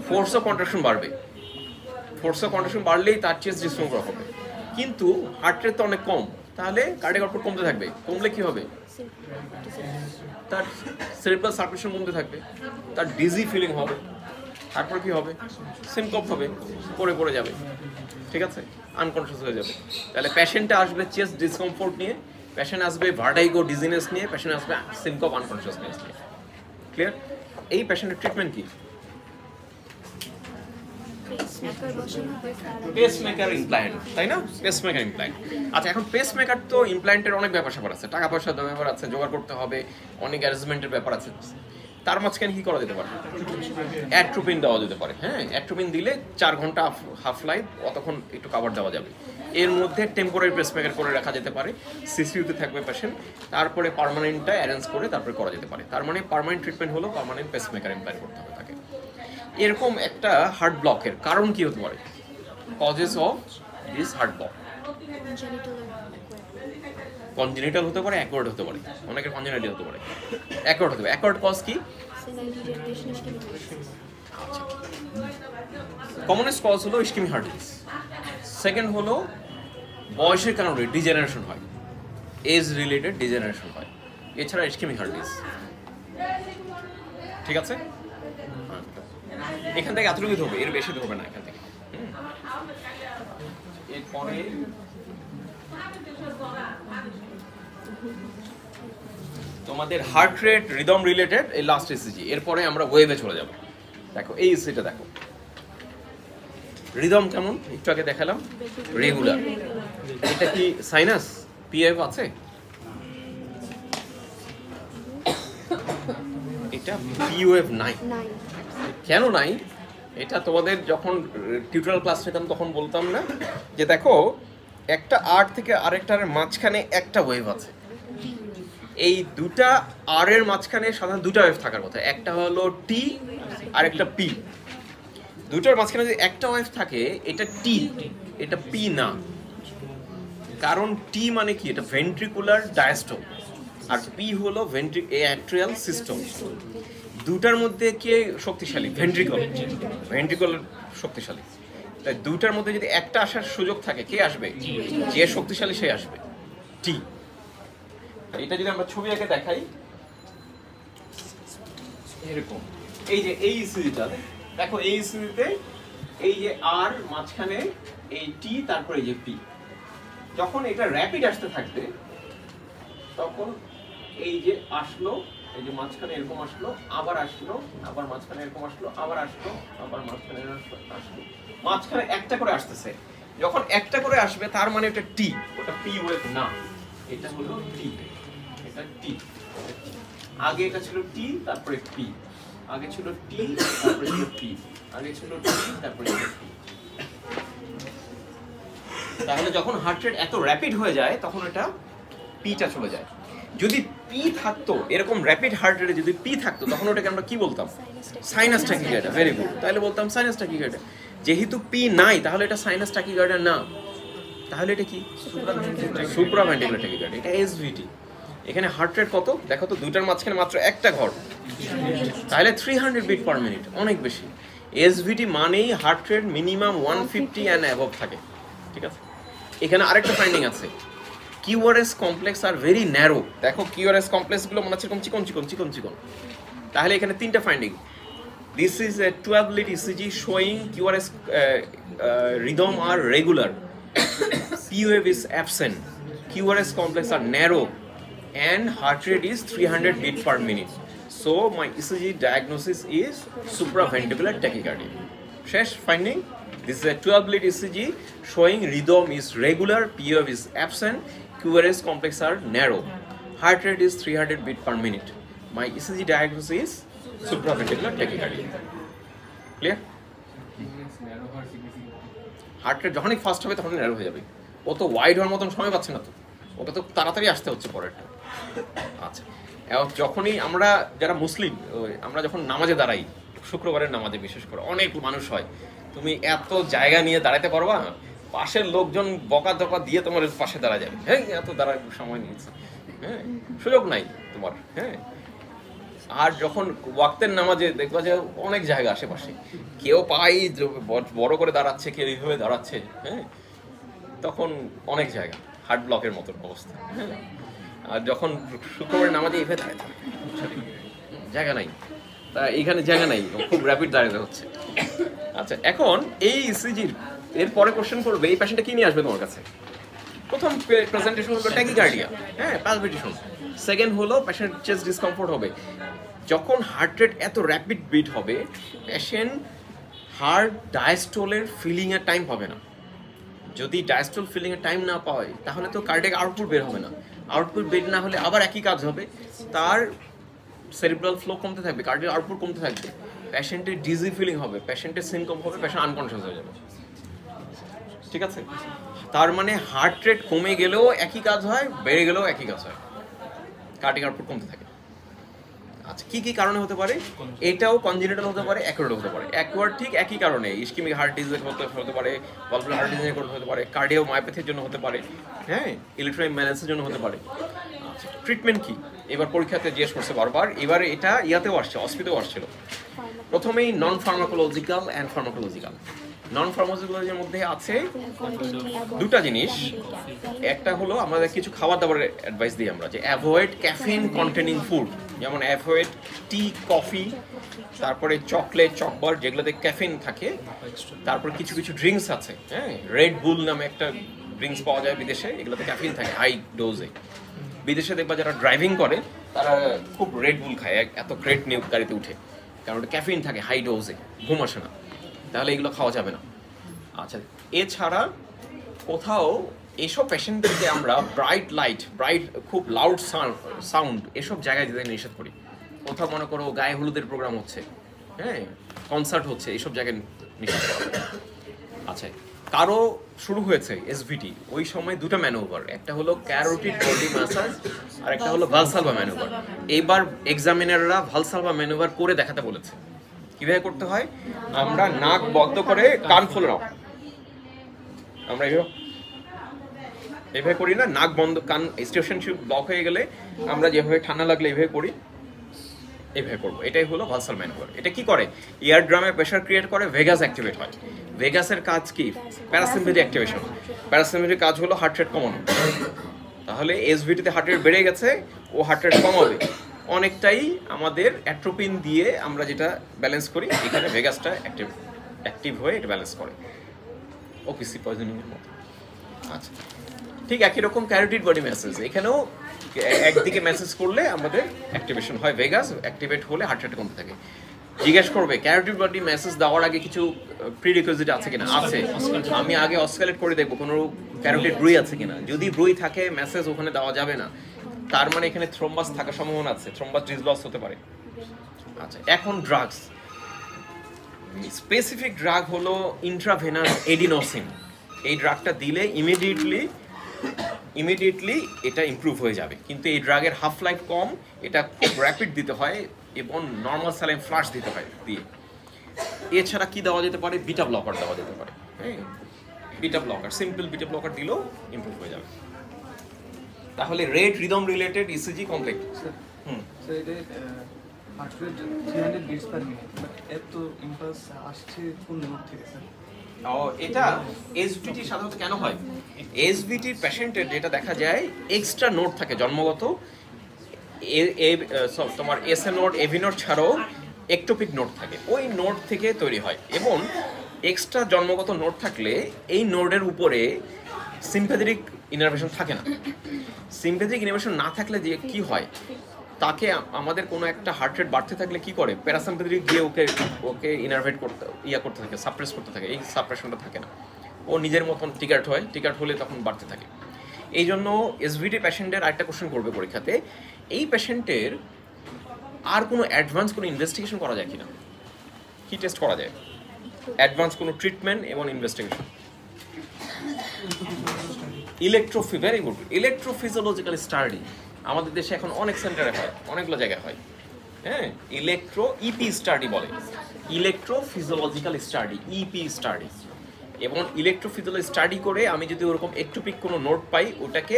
[SPEAKER 1] ফোর্স অফ কন্ট্রাকশন বাড়বে। ফোর্স অফ কন্ট্রাকশন বাড়লেই তার চেস্ট ডিসফাংশন হবে, কিন্তু হার্ট রেট তো অনেক কম, তাহলে কার্ডিয়াক আউটপুট কমতে থাকবে। কমলে কি হবে? তার সেরিব্রাল সার্কুলেশন কমতে থাকবে, তার ডিজি ফিলিং হবে, তারপর কি হবে? সিনকপ হবে, পড়ে যাবে, ঠিক আছে, আনকনসিয়াস হয়ে যাবে। তাহলে পেশেন্টটা আসবে চেস্ট ডিসকমফোর্ট নিয়ে, পেশেন্ট আসবে ভার্টাইগো ডিজিনেস নিয়ে, পেশেন্ট আসবে সিনকপ আনকনসিয়াসনেস নিয়ে। ক্লিয়ার? এই পেশেন্টের ট্রিটমেন্ট কি? পেসমেকার ইমপ্ল্যান্ট, তাই না? Pacemaker implant. আচ্ছা, এখন পেসমেকার তো ইমপ্ল্যান্টের অনেক ব্যাপার স্যাপার আছে, টাকা পয়সার ব্যাপার আছে, জোগাড় করতে হবে, অনেক অ্যারেঞ্জমেন্টের ব্যাপার আছে। তার মাঝখানে কি করা যেতে পারে? অ্যাট্রোপিন দেওয়া যেতে পারে। হ্যাঁ, অ্যাট্রোপিন দিলে 4 ঘন্টা হাফ লাইফ, অতক্ষণ একটু কাভার দেওয়া যাবে। এর মধ্যে টেম্পোরারি পেসমেকার করে রাখা যেতে পারে, সিসিইউতে থাকবে পেশেন্ট, তারপরে পার্মানেন্টটা অ্যারেঞ্জ করে তারপরে করা যেতে পারে। তার মানে পার্মানেন্ট ট্রিটমেন্ট হলো পার্মানেন্ট পেসমেকার ইমপ্ল্যান্ট করতে হবে তাকে। এরকম একটা হার্ট ব্লকের কারণ কি হতে পারে? Causes of this heart block congenital হতে পারে, অ্যাকোয়ার্ড হতে পারে, অনেকের কনজেনিটাল হতে পারে, অ্যাকোয়ার্ড হতে পারে। অ্যাকোয়ার্ড কজ কি? কমনেস্ট কজ হলো ইসকেমিক হার্ট ডিজিজ। সেকেন্ড হলো বয়সের কারণে ডিজেনারেশন হয়, এজ রিলেটেড ডিজেনারেশন হয়, এছাড়া ইসকেমিক হার্ট ডিজিজ। ঠিক আছে, এখান থেকে এতটুকুই ধরবে, এর বেশি ধরবে না এখান থেকে। এরপরে তোমাদের হার্ট রেট, রিদম রিলেটেড এই লাস্ট ইসিজি। এরপরে আমরা ওয়েভে চলে যাব। দেখো এই ইসিজিটা দেখো, রিদম কেমন একটু আগে দেখালাম, রেগুলার। এটা কি সাইনাস পিএফ আছে? এটা পিওএফ নাই। কেন নাই? এটা তোমাদের যখন টিউটোরিয়াল ক্লাস নিতাম তখন বলতাম না যে দেখো একটা আর থেকে আরেকটার মাঝখানে একটা ওয়েভ আছে। এই দুটা আর এর মাঝখানে সাধারণত দুটা ওয়েভ থাকার কথা, একটা হলো টি আর একটা পি। দুটার মাঝখানে যদি একটা ওয়েভ থাকে এটা টি, এটা পি না। কারণ টি মানে কি? এটা ভেন্ট্রিকুলার ডায়াস্টল, আর পি হলো অ্যাট্রিয়াল সিস্টেম। দুটার মধ্যে কে শক্তিশালী? ভেন্ট্রিকল। ভেন্ট্রিকল শক্তিশালী। তাই দুটার মধ্যে যদি একটা আসার সুযোগ থাকে, কে আসবে? যে শক্তিশালী সে আসবে, টি। এটা যদি আমরা ছবি আঁকে দেখাই এরকম, এই যে এই ইসিজিটা দেখো, এই ইসিজিতে এই যে আর মাঝখানে এই টি, তারপরে এই যে পি। যখন এটা র্যাপিড আসতে থাকবে তখন এই যে আসলো, এই যে মাঝখানে এরকম আসলো, আবার আসলো, আবার মাঝখানে এরকম আসলো, আবার আসলো, আবার মাঝখানে আসলো, মাঝখানে একটা করে আসতেছে। যখন একটা করে আসবে তার মানে এটা টি, ওটা পি ওয়েভ না, এটা হলো টি। এটা টি। আগে এটা ছিল টি, তারপরে পি, আগে ছিল টি, তারপরে ছিল পি, আগে ছিল টি, তারপরে ছিল পি। তাহলে যখন হার্ট রেট এত র্যাপিড হয়ে যায় তখন এটা পিটা চলে যায়। যদি পি থাকতো, এরকম র্যাপিড হার্ট রেটে যদি পি থাকতো তখন ওটাকে আমরা কি বলতাম? Sinus tachycardia. ভেরি গুড, তাহলে বলতাম সাইনাস ট্যাকিকার্ডিয়া। যেহেতু পি নাই তাহলে এটা সাইনাস ট্যাকিকার্ডিয়া না, তাহলে এটা কি? Supraventricular tachycardia. এটা এসভিটি। এখানে হার্ট রেট কত দেখো তো, দুইটার মাঝখানে মাত্র একটা ঘর, তাহলে 300 বিট পার মিনিট, অনেক বেশি। এসভিটি মানেই heart rate minimum 150 and above থাকে। ঠিক আছে, এখানে আরেকটা ফাইন্ডিং আছে, QRS complex are very narrow. দেখো কিউআরএস কমপ্লেক্সগুলো মনে হচ্ছে এরকম চিকন চিকন চিকন চিকন। তাহলে এখানে তিনটা finding. This is a 12 lead ECG showing QRS rhythm are regular, PWave is absent, QRS complex are narrow, and heart rate is 300 beat per minute. So my ECG diagnosis is supraventricular tachycardia. Shesh finding, this is a 12 lead ECG showing rhythm is regular, PWave is absent, QRS complex are narrow, heart rate is 300 beat per minute. My ECG diagnosis is supraventricular tachycardia. Clear? Heart rate যখনই fast হবে তখন narrow হয়ে যাবে। ও তো wide হওয়ার মতন সময় পাচ্ছে না, তো ওকে তো তাড়াতাড়ি আসতে হচ্ছে পরেরটা। আচ্ছা, যখনই আমরা যারা মুসলিম, আমরা যখন নামাজে দাঁড়াই, শুক্রবারের নামাজে বিশেষ করে অনেক মানুষ হয়, তুমি এত জায়গা নিয়ে দাঁড়াতে পারবা? পাশের লোকজন বকা দকা দিয়ে তোমার পাশে দাঁড়া যাবে। হ্যাঁ, এত দাঁড়ায় সময় নিয়েছে, হ্যাঁ, সুযোগ নাই তোমার। হ্যাঁ, আর যখন ওয়াক্তের নামাজে দেখবা যে অনেক জায়গা আশেপাশে, কেউ পাই বড় করে দাঁড়াচ্ছে, কেউ এইভাবে দাঁড়াচ্ছে, হ্যাঁ, তখন অনেক জায়গা হার্ট ব্লকের মতন অবস্থা। হ্যাঁ, আর যখন শুক্রবারের নামাজে এইভাবে দাঁড়াতে হবে, জায়গা নাই, তা এইখানে জায়গা নাই, খুব র্যাপিড দাঁড়াতে হচ্ছে। আচ্ছা, এখন এই ইসিজির এর পরে কোশ্চেন করবে, এই পেশেন্টটা কি নিয়ে আসবে তোমার কাছে? প্রথম প্রেজেন্টেশন হলো ট্যাকিকার্ডিয়া, হ্যাঁ, পালপিটেশন। সেকেন্ড হলো পেশেন্ট চেস্ট ডিসকমফোর্ট হবে। যখন হার্ট রেট এত র্যাপিড বিট হবে, পেশেন্ট হার্ট ডায়াস্টোলের ফিলিংয়ের টাইম পাবে না। যদি ডায়াস্টোল ফিলিংয়ের টাইম না পায় তাহলে তো কার্ডিয়াক আউটপুট বের হবে না। আউটপুট বের না হলে আবার একই কাজ হবে, তার সেরিব্রাল ফ্লো কমতে থাকবে, কার্ডিয়াক আউটপুট কমতে থাকবে, পেশেন্টের ডিজি ফিলিং হবে, পেশেন্টের সিনকম হবে, পেশেন্ট আনকনশিয়াস হয়ে যাবে। ঠিক আছে, তার মানে হার্ট রেট কমে গেলেও একই কাজ হয়, বেড়ে গেলেও একই কাজ হয়, কার্ডিয়াক আউটপুট কমতে থাকে। আচ্ছা, কি কি কারণে হতে পারে? এটাও কনজেনিটাল হতে পারে, অ্যাকুয়ার্ড হতে পারে। অ্যাকুয়ার্ড ঠিক একই কারণে, ইসকিমিক হার্ট ডিজিজ হতে পারে, ভালভুলার হার্ট ডিজিজ হতে পারে, কার্ডিওমায়োপ্যাথির জন্য হতে পারে, হ্যাঁ, ইলেকট্রনিক ইমব্যালেন্সের জন্য হতে পারে। আচ্ছা, ট্রিটমেন্ট কি? এবার পরীক্ষাতে জিজ্ঞেস করছে বারবার, এবারে এটা ইয়াতেও আসছে, অস্পিতেও আসছিল। প্রথমেই নন ফার্মাকোলজিক্যাল অ্যান্ড ফার্মাকোলজিক্যাল। নন ফার্মাকোলজিক্যালের মধ্যে আছে দুটা জিনিস। একটা হলো আমাদের কিছু খাবার দাবারের অ্যাডভাইস দিই আমরা, যে অ্যাভয়েড ক্যাফিন কন্টেনিং ফুড, যেমন অ্যাভয়েড টি, কফি, তারপরে চকলেট, চকবার, যেগুলোতে ক্যাফিন থাকে। তারপর কিছু কিছু ড্রিঙ্কস আছে, হ্যাঁ, রেড বুল নামে একটা ড্রিঙ্কস পাওয়া যায় বিদেশে, এগুলোতে ক্যাফিন থাকে হাই ডোজে। বিদেশে দেখবা যারা ড্রাইভিং করে তারা খুব রেড বুল খায়, এত গ্রেট নিউ গাড়িতে উঠে, কারণ ওটা ক্যাফিন থাকে হাই ডোজে, ঘুম আসে না, তাহলে এগুলো খাওয়া যাবে না। আচ্ছা, এছাড়া কোথাও এসব পেশেন্টদেরকে আমরা ব্রাইট লাইট, খুব লাউড সাউন্ড এসব জায়গায় যেতে নিষেধ করি। কোথাও মনে করো গায়ে হলুদের প্রোগ্রাম হচ্ছে, হ্যাঁ, কনসার্ট হচ্ছে, এইসব জায়গায় নিষেধ করা। আচ্ছা, কারো শুরু হয়েছে এসভিটি, ওই সময় দুটো ম্যানুভার, একটা হলো ক্যারোটিড বডি ম্যাসাজ আর একটা হলো ভালসালভা ম্যানুভার। এইবার এক্সামিনাররা ভালসালভা ম্যানুভার করে দেখাতে বলেছে। কিভাবে করতে হয়? আমরা নাক বন্ধ করে কান খুলে নাও, আমরা এইভাবে করি না, নাক বন্ধ, কান স্টেশনশিপ ব্লক হয়ে গেলে আমরা যেভাবে ঠান্ডা লাগলে এইভাবে করি, এইভাবে করবো। এটাই হলো ভালসাল ম্যানুভার। এটা কি করে? ইয়ার ড্রামে প্রেশার ক্রিয়েট করে, ভেগাস অ্যাক্টিভেট হয়। ভেগাসের কাজ কি? Parasympathetic activation. প্যারাসিম্পেথিক কাজ হলো হার্ট রেট কমানো। তাহলে এসভিটিতে হার্ট রেট বেড়ে গেছে, ও হার্ট রেট কমাবে অনেকটাই। আমাদের অ্যাট্রোপিন দিয়ে আমরা যেটা ব্যালেন্স করি, এখানে ভেগাসটা অ্যাক্টিভ হয়ে এটা ব্যালেন্স করে, ওপিসি পয়জনিংয়ের মতো। আচ্ছা, ঠিক একই রকম ক্যারোটিড বডি ম্যাসেজ, এখানেও একদিকে ম্যাসেজ করলে আমাদের অ্যাক্টিভেশন হয়, ভেগাস অ্যাক্টিভেট হলে হার্ট রেট কমতে থাকে। জিজ্ঞেস করবে ক্যারোটিড বডি ম্যাসেজ দেওয়ার আগে কিছু প্রিরিকুইজিট আছে কিনা? আছে, আমি আগে অস্কালেট করে দেখবো কোনো ক্যারোটিড ব্রুই আছে কিনা। যদি ব্রুই থাকে ম্যাসেজ ওখানে দেওয়া যাবে না, তার মানে এখানে থ্রোম্বাস থাকার সম্ভাবনা আছে, থ্রোম্বাস ডিসলস হতে পারে। আচ্ছা, এখন ড্রাগস, স্পেসিফিক ড্রাগ হলো ইন্ট্রাভেনাস এডিনোসিন। এই ড্রাগটা দিলে ইমিডিয়েটলি এটা ইমপ্রুভ হয়ে যাবে, কিন্তু এই ড্রাগের হাফ লাইফ কম, এটা খুব র্যাপিড দিতে হয় এবং নর্মাল স্যালাইন ফ্লাশ দিতে হয় দিয়ে। এছাড়া কি দেওয়া যেতে পারে? বিটা ব্লকার দেওয়া যেতে পারে, হ্যাঁ, beta blocker, simple beta blocker দিলেও ইমপ্রুভ হয়ে যাবে। তাহলে rate rhythm related ECG complex.
[SPEAKER 2] Sir এটা heart rate 300 beats per minute, but এত ইম্পালস আসছে কোন নোট থেকে স্যার?
[SPEAKER 1] এটা এসভিটি সাধারণত কেন হয়? এসভিটির পেশেন্টের যেটা দেখা যায়, এক্সট্রা নোট থাকে জন্মগত, তোমার এসএ নোট, এভি নোট ছাড়াও একটোপিক নোট থাকে, ওই নোট থেকে তৈরি হয়। এবং এক্সট্রা জন্মগত নোট থাকলে এই নোডের উপরে সিম্প্যাথেটিক ইনারভেশন থাকে না। সিম্প্যাথেটিক ইনারভেশন না থাকলে যে কি হয়, তাকে আমাদের কোনো একটা হার্ট রেট বাড়তে থাকলে কি করে, প্যারাসিম্প্যাথেটিক গিয়ে ওকে ইনারভেট করতে করতে থাকে, সাপ্রেস করতে থাকে। এই সাপ্রেশনটা থাকে না, ও নিজের মতন টিকার্ট হয়, টিকার্ট হলে তখন বাড়তে থাকে। এই জন্য এসভিটি পেশেন্টের আরেকটা কোশ্চেন করবে পরীক্ষাতে, এই পেশেন্টের আর কোনো অ্যাডভান্স কোনো ইনভেস্টিগেশন করা যায় কিনা, কি টেস্ট করা যায়, অ্যাডভান্স কোনো ট্রিটমেন্ট এবং ইনভেস্টিগেশন। ভেরি গুড, ইলেকট্রোফিজিওলজিক্যাল স্টাডি আমাদের দেশে এখন অনেক সেন্টারে হয়, অনেকগুলো জায়গায় হয়, হ্যাঁ, ইপি স্টাডি বলে, ইলেকট্রোফিজিওলজিক্যাল স্টাডি, ইপি স্টাডি। এবং ইলেকট্রোফিজিওলজি স্টাডি করে আমি যদি ওরকম একটুপিক কোনো নোট পাই, ওটাকে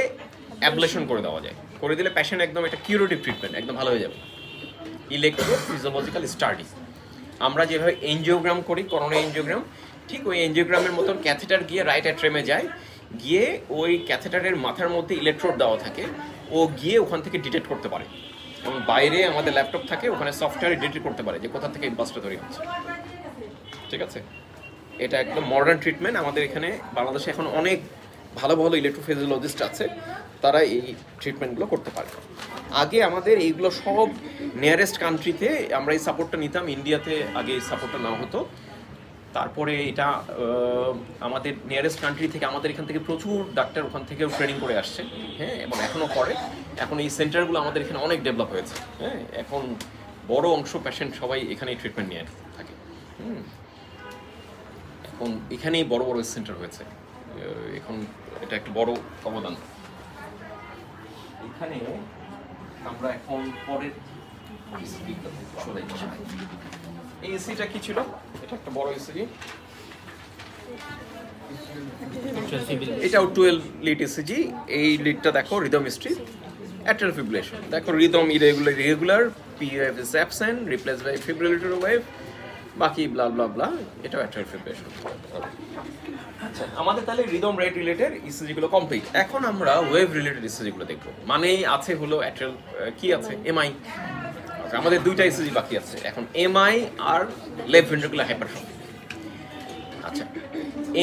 [SPEAKER 1] অ্যাবলেশন করে দেওয়া যায়, করে দিলে পেশেন্ট একদম এটা কিউরেটিভ ট্রিটমেন্ট, একদম ভালো হয়ে যাবে। ইলেকট্রোফিজিওলজিক্যাল স্টাডি। আমরা যেভাবে এনজিওগ্রাম করি, করোনা এনজিওগ্রাম, ঠিক ওই এনজিওগ্রামের মতন ক্যাথেটার গিয়ে রাইট অ্যাট্রেমে যায়, গিয়ে ওই ক্যাথেটারের মাথার মধ্যে ইলেকট্রোড দেওয়া থাকে, ও গিয়ে ওখান থেকে ডিটেক্ট করতে পারে। এবং বাইরে আমাদের ল্যাপটপ থাকে, ওখানে সফটওয়্যারে ডিটেক্ট করতে পারে যে কোথা থেকে ইম্পালসটা তৈরি হচ্ছে। ঠিক আছে, এটা একদম মডার্ন ট্রিটমেন্ট। আমাদের এখানে বাংলাদেশে এখন অনেক ভালো ভালো ইলেকট্রোফিজিওলজিস্ট আছে, তারা এই ট্রিটমেন্টগুলো করতে পারে। আগে আমাদের এইগুলো সব নিয়ারেস্ট কান্ট্রিতে আমরা এই সাপোর্টটা নিতাম, ইন্ডিয়াতে আগে এই সাপোর্টটা নেওয়া হতো। তারপরে এটা আমাদের নিয়ারেস্ট কান্ট্রি থেকে, আমাদের এখান থেকে প্রচুর ডাক্তার ওখান থেকেও ট্রেনিং করে আসছে, হ্যাঁ, এবং এখনও করে। এখন এই সেন্টারগুলো আমাদের এখানে অনেক ডেভেলপ হয়েছে, হ্যাঁ, এখন বড় অংশ পেশেন্ট সবাই এখানেই ট্রিটমেন্ট নিয়ে থাকে। এখন এখানেই বড় বড় সেন্টার হয়েছে, এখন এটা একটা বড় অবদান। এখানে আমরা এখন পরের চলে যাচ্ছি। এই এসিটা কি ছিল? এটা একটা বড় এসি, এটাও 12 লিড এসিজি। এই লিডটা দেখো রিদম হিস্ট্রি, অ্যাট্রিয়াল ফিব্রিলেশন দেখো, rhythm irregular, PF is absent, replace by fibrillatory wave, বাকি ব্লা ব্লা ব্লা, এটাও অ্যাট্রিয়াল ফিব্রিলেশন। আচ্ছা, আমাদের তাহলে রিদম রেট রিলেটেড ইসিজিগুলো কমপ্লিট। এখন আমরা ওয়েভ রিলেটেড ইসিজিগুলো দেখবো। মানেই আছে হলো অ্যাট্রিয়াল, কি আছে, এমআই। আমাদের দুইটা ইসিজি বাকি আছে এখন, এমআই আর লেফট ভেন্ট্রিকুলার হাইপারট্রফি। আচ্ছা,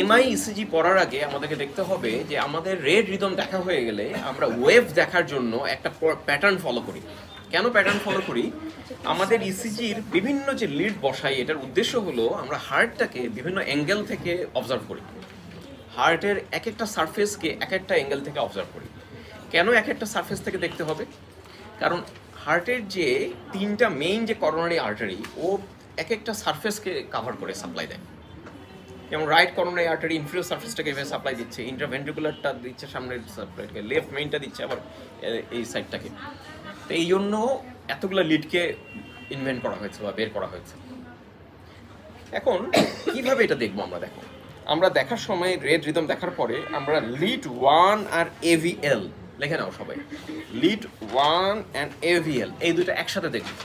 [SPEAKER 1] এমআই ইসিজি পড়ার আগে আমাদেরকে দেখতে হবে যে আমাদের রেড রিদম দেখা হয়ে গেলে আমরা ওয়েভ দেখার জন্য একটা প্যাটার্ন ফলো করি। কেন প্যাটার্ন ফলো করি? আমাদের ইসিজির বিভিন্ন যে লিড বসাই, এটার উদ্দেশ্য হলো আমরা হার্টটাকে বিভিন্ন অ্যাঙ্গেল থেকে অবজার্ভ করি, হার্টের এক একটা সারফেসকে এক একটা অ্যাঙ্গেল থেকে অবজার্ভ করি। কেন এক একটা সারফেস থেকে দেখতে হবে? কারণ হার্টের যে তিনটা মেইন যে করোনারি আর্টারি, ও এক একটা সারফেসকে কাভার করে সাপ্লাই দেয়। যেমন রাইট করোনারি আর্টারি ইনফিরিয়র সারফেসটাকে এভাবে সাপ্লাই দিচ্ছে, ইন্ট্রাভেন্ট্রিকুলারটা দিচ্ছে সামনের সাপ্লাইকে, লেফট মেইনটা দিচ্ছে আবার এই সাইডটাকে। তো এই জন্য এতগুলো লিডকে ইনভেন্ট করা হয়েছে বা বের করা হয়েছে। এখন কিভাবে এটা দেখবো আমরা? দেখো, আমরা দেখার সময় রেড রিদম দেখার পরে আমরা লিড 1 আর এভিএল লিখে নাও সবাই, লিড 1 অ্যান্ড এভিএল এই দুটো একসাথে দেখব।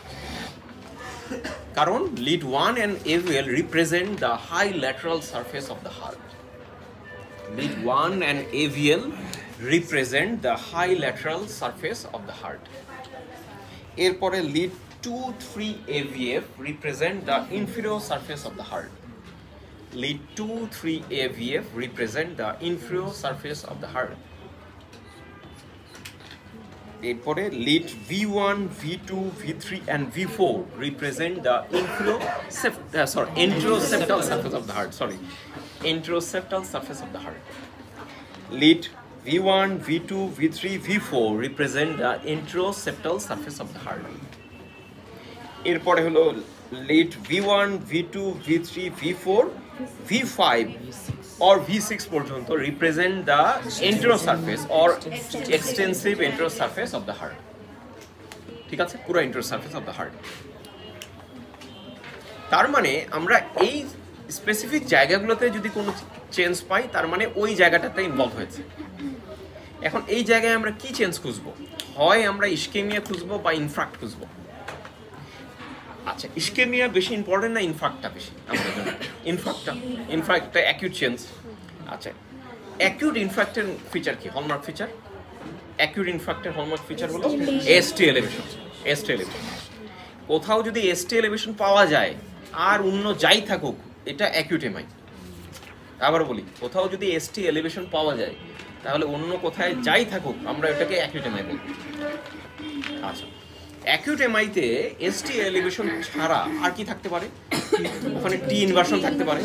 [SPEAKER 1] কারণ lead 1 and AVL represent the high lateral surface of the heart. Lead 1 and AVL represent the high lateral surface of the heart. এরপরে lead 2, 3 AVF represent the inferior surface of the heart. Lead 2, 3 AVF represent the inferior surface of the heart. এরপরে lead V1, V2, V3 and V4 represent the anteroseptal surface of the heart. Anteroseptal surface of the heart. Lead V1, V2, V3, V4 represent the anteroseptal surface of the heart. এরপরে হলো lead V1, V2, V3, V4, V5 or V6 পর্যন্ত represent the enterosurface or extensive enterosurface of the heart. ঠিক আছে, পুরো enterosurface of the heart। তার মানে আমরা এই স্পেসিফিক জায়গাগুলোতে যদি কোনো চেঞ্জ পাই, তার মানে ওই জায়গাটাতে ইনভলভ হয়েছে। এখন এই জায়গায় আমরা কি চেঞ্জ খুঁজবো? হয় আমরা ইস্কেমিয়া খুঁজবো বা ইনফ্রাক্ট খুঁজবো। আচ্ছা, ইস্কেমিয়া বেশি ইম্পর্টেন্ট না ইনফ্রাক্টটা বেশি আমাদের জন্য? ইনফ্রাক্টটা অ্যাকিউট চেঞ্জ। আচ্ছা, অ্যাকিউট ইনফ্রাক্টের ফিচার কি, হলমার্ক ফিচার? অ্যাকিউট ইনফ্রাক্টের হলমার্ক ফিচার হলো এসটি এলিভেশন। এসটি এলিভেশন, কোথাও যদি এসটি এলিভেশন পাওয়া যায় আর অন্য যাই থাকুক, এটা অ্যাকিউট এমআই। আবার বলি, কোথাও যদি এসটি এলিভেশন পাওয়া যায় তাহলে অন্য কোথায় যাই থাকুক আমরা এটাকে অ্যাকিউট এমআই বলব। আচ্ছা, অ্যাকিউট এমআইতে এসটি এলিভেশন ছাড়া আর কি থাকতে পারে? ওখানে টি ইনভার্সন থাকতে পারে,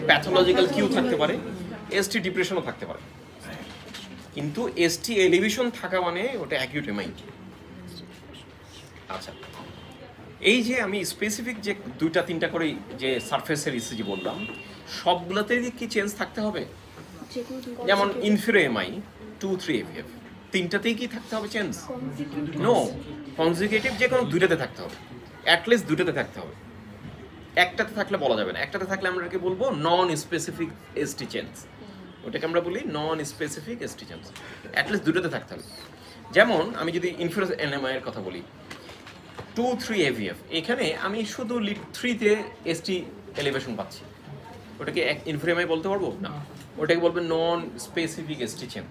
[SPEAKER 1] প্যাথোলজিক্যাল কিউ থাকতে পারে, এসটি ডিপ্রেশনও থাকতে পারে। কিন্তু এসটি এলিভেশন থাকা মানে ওটা অ্যাকিউট এমআই। আচ্ছা, এই যে আমি স্পেসিফিক যে দুইটা তিনটা করে যে সারফেসের ইসিজি বললাম, সবগুলোতেই কি চেঞ্জ থাকতে হবে? যেমন ইনফিরিয়র এমআই 2, 3 AVF তিনটাতেই কি থাকতে হবে চেঞ্জ? নো, কনজিকিউটিভ যে কোনো দুইটাতে থাকতে হবে, অ্যাটলিস্ট দুইটাতে থাকতে হবে। একটাতে থাকলে বলা যাবে না, একটাতে থাকলে আমরা কি বলবো? Non specific ST change. ওটাকে আমরা বলি non specific ST change, at least দুটোতে থাকতে হবে। যেমন আমি যদি ইনফিরিয়র এনএমআই এর কথা বলি, 2, 3 AVF, এখানে আমি শুধু লিড 3-তে এসটি এলিভেশন পাচ্ছি, ওটাকে ইনফিরিয়র এমআই বলতে পারবো না, ওটাকে বলবে non specific ST change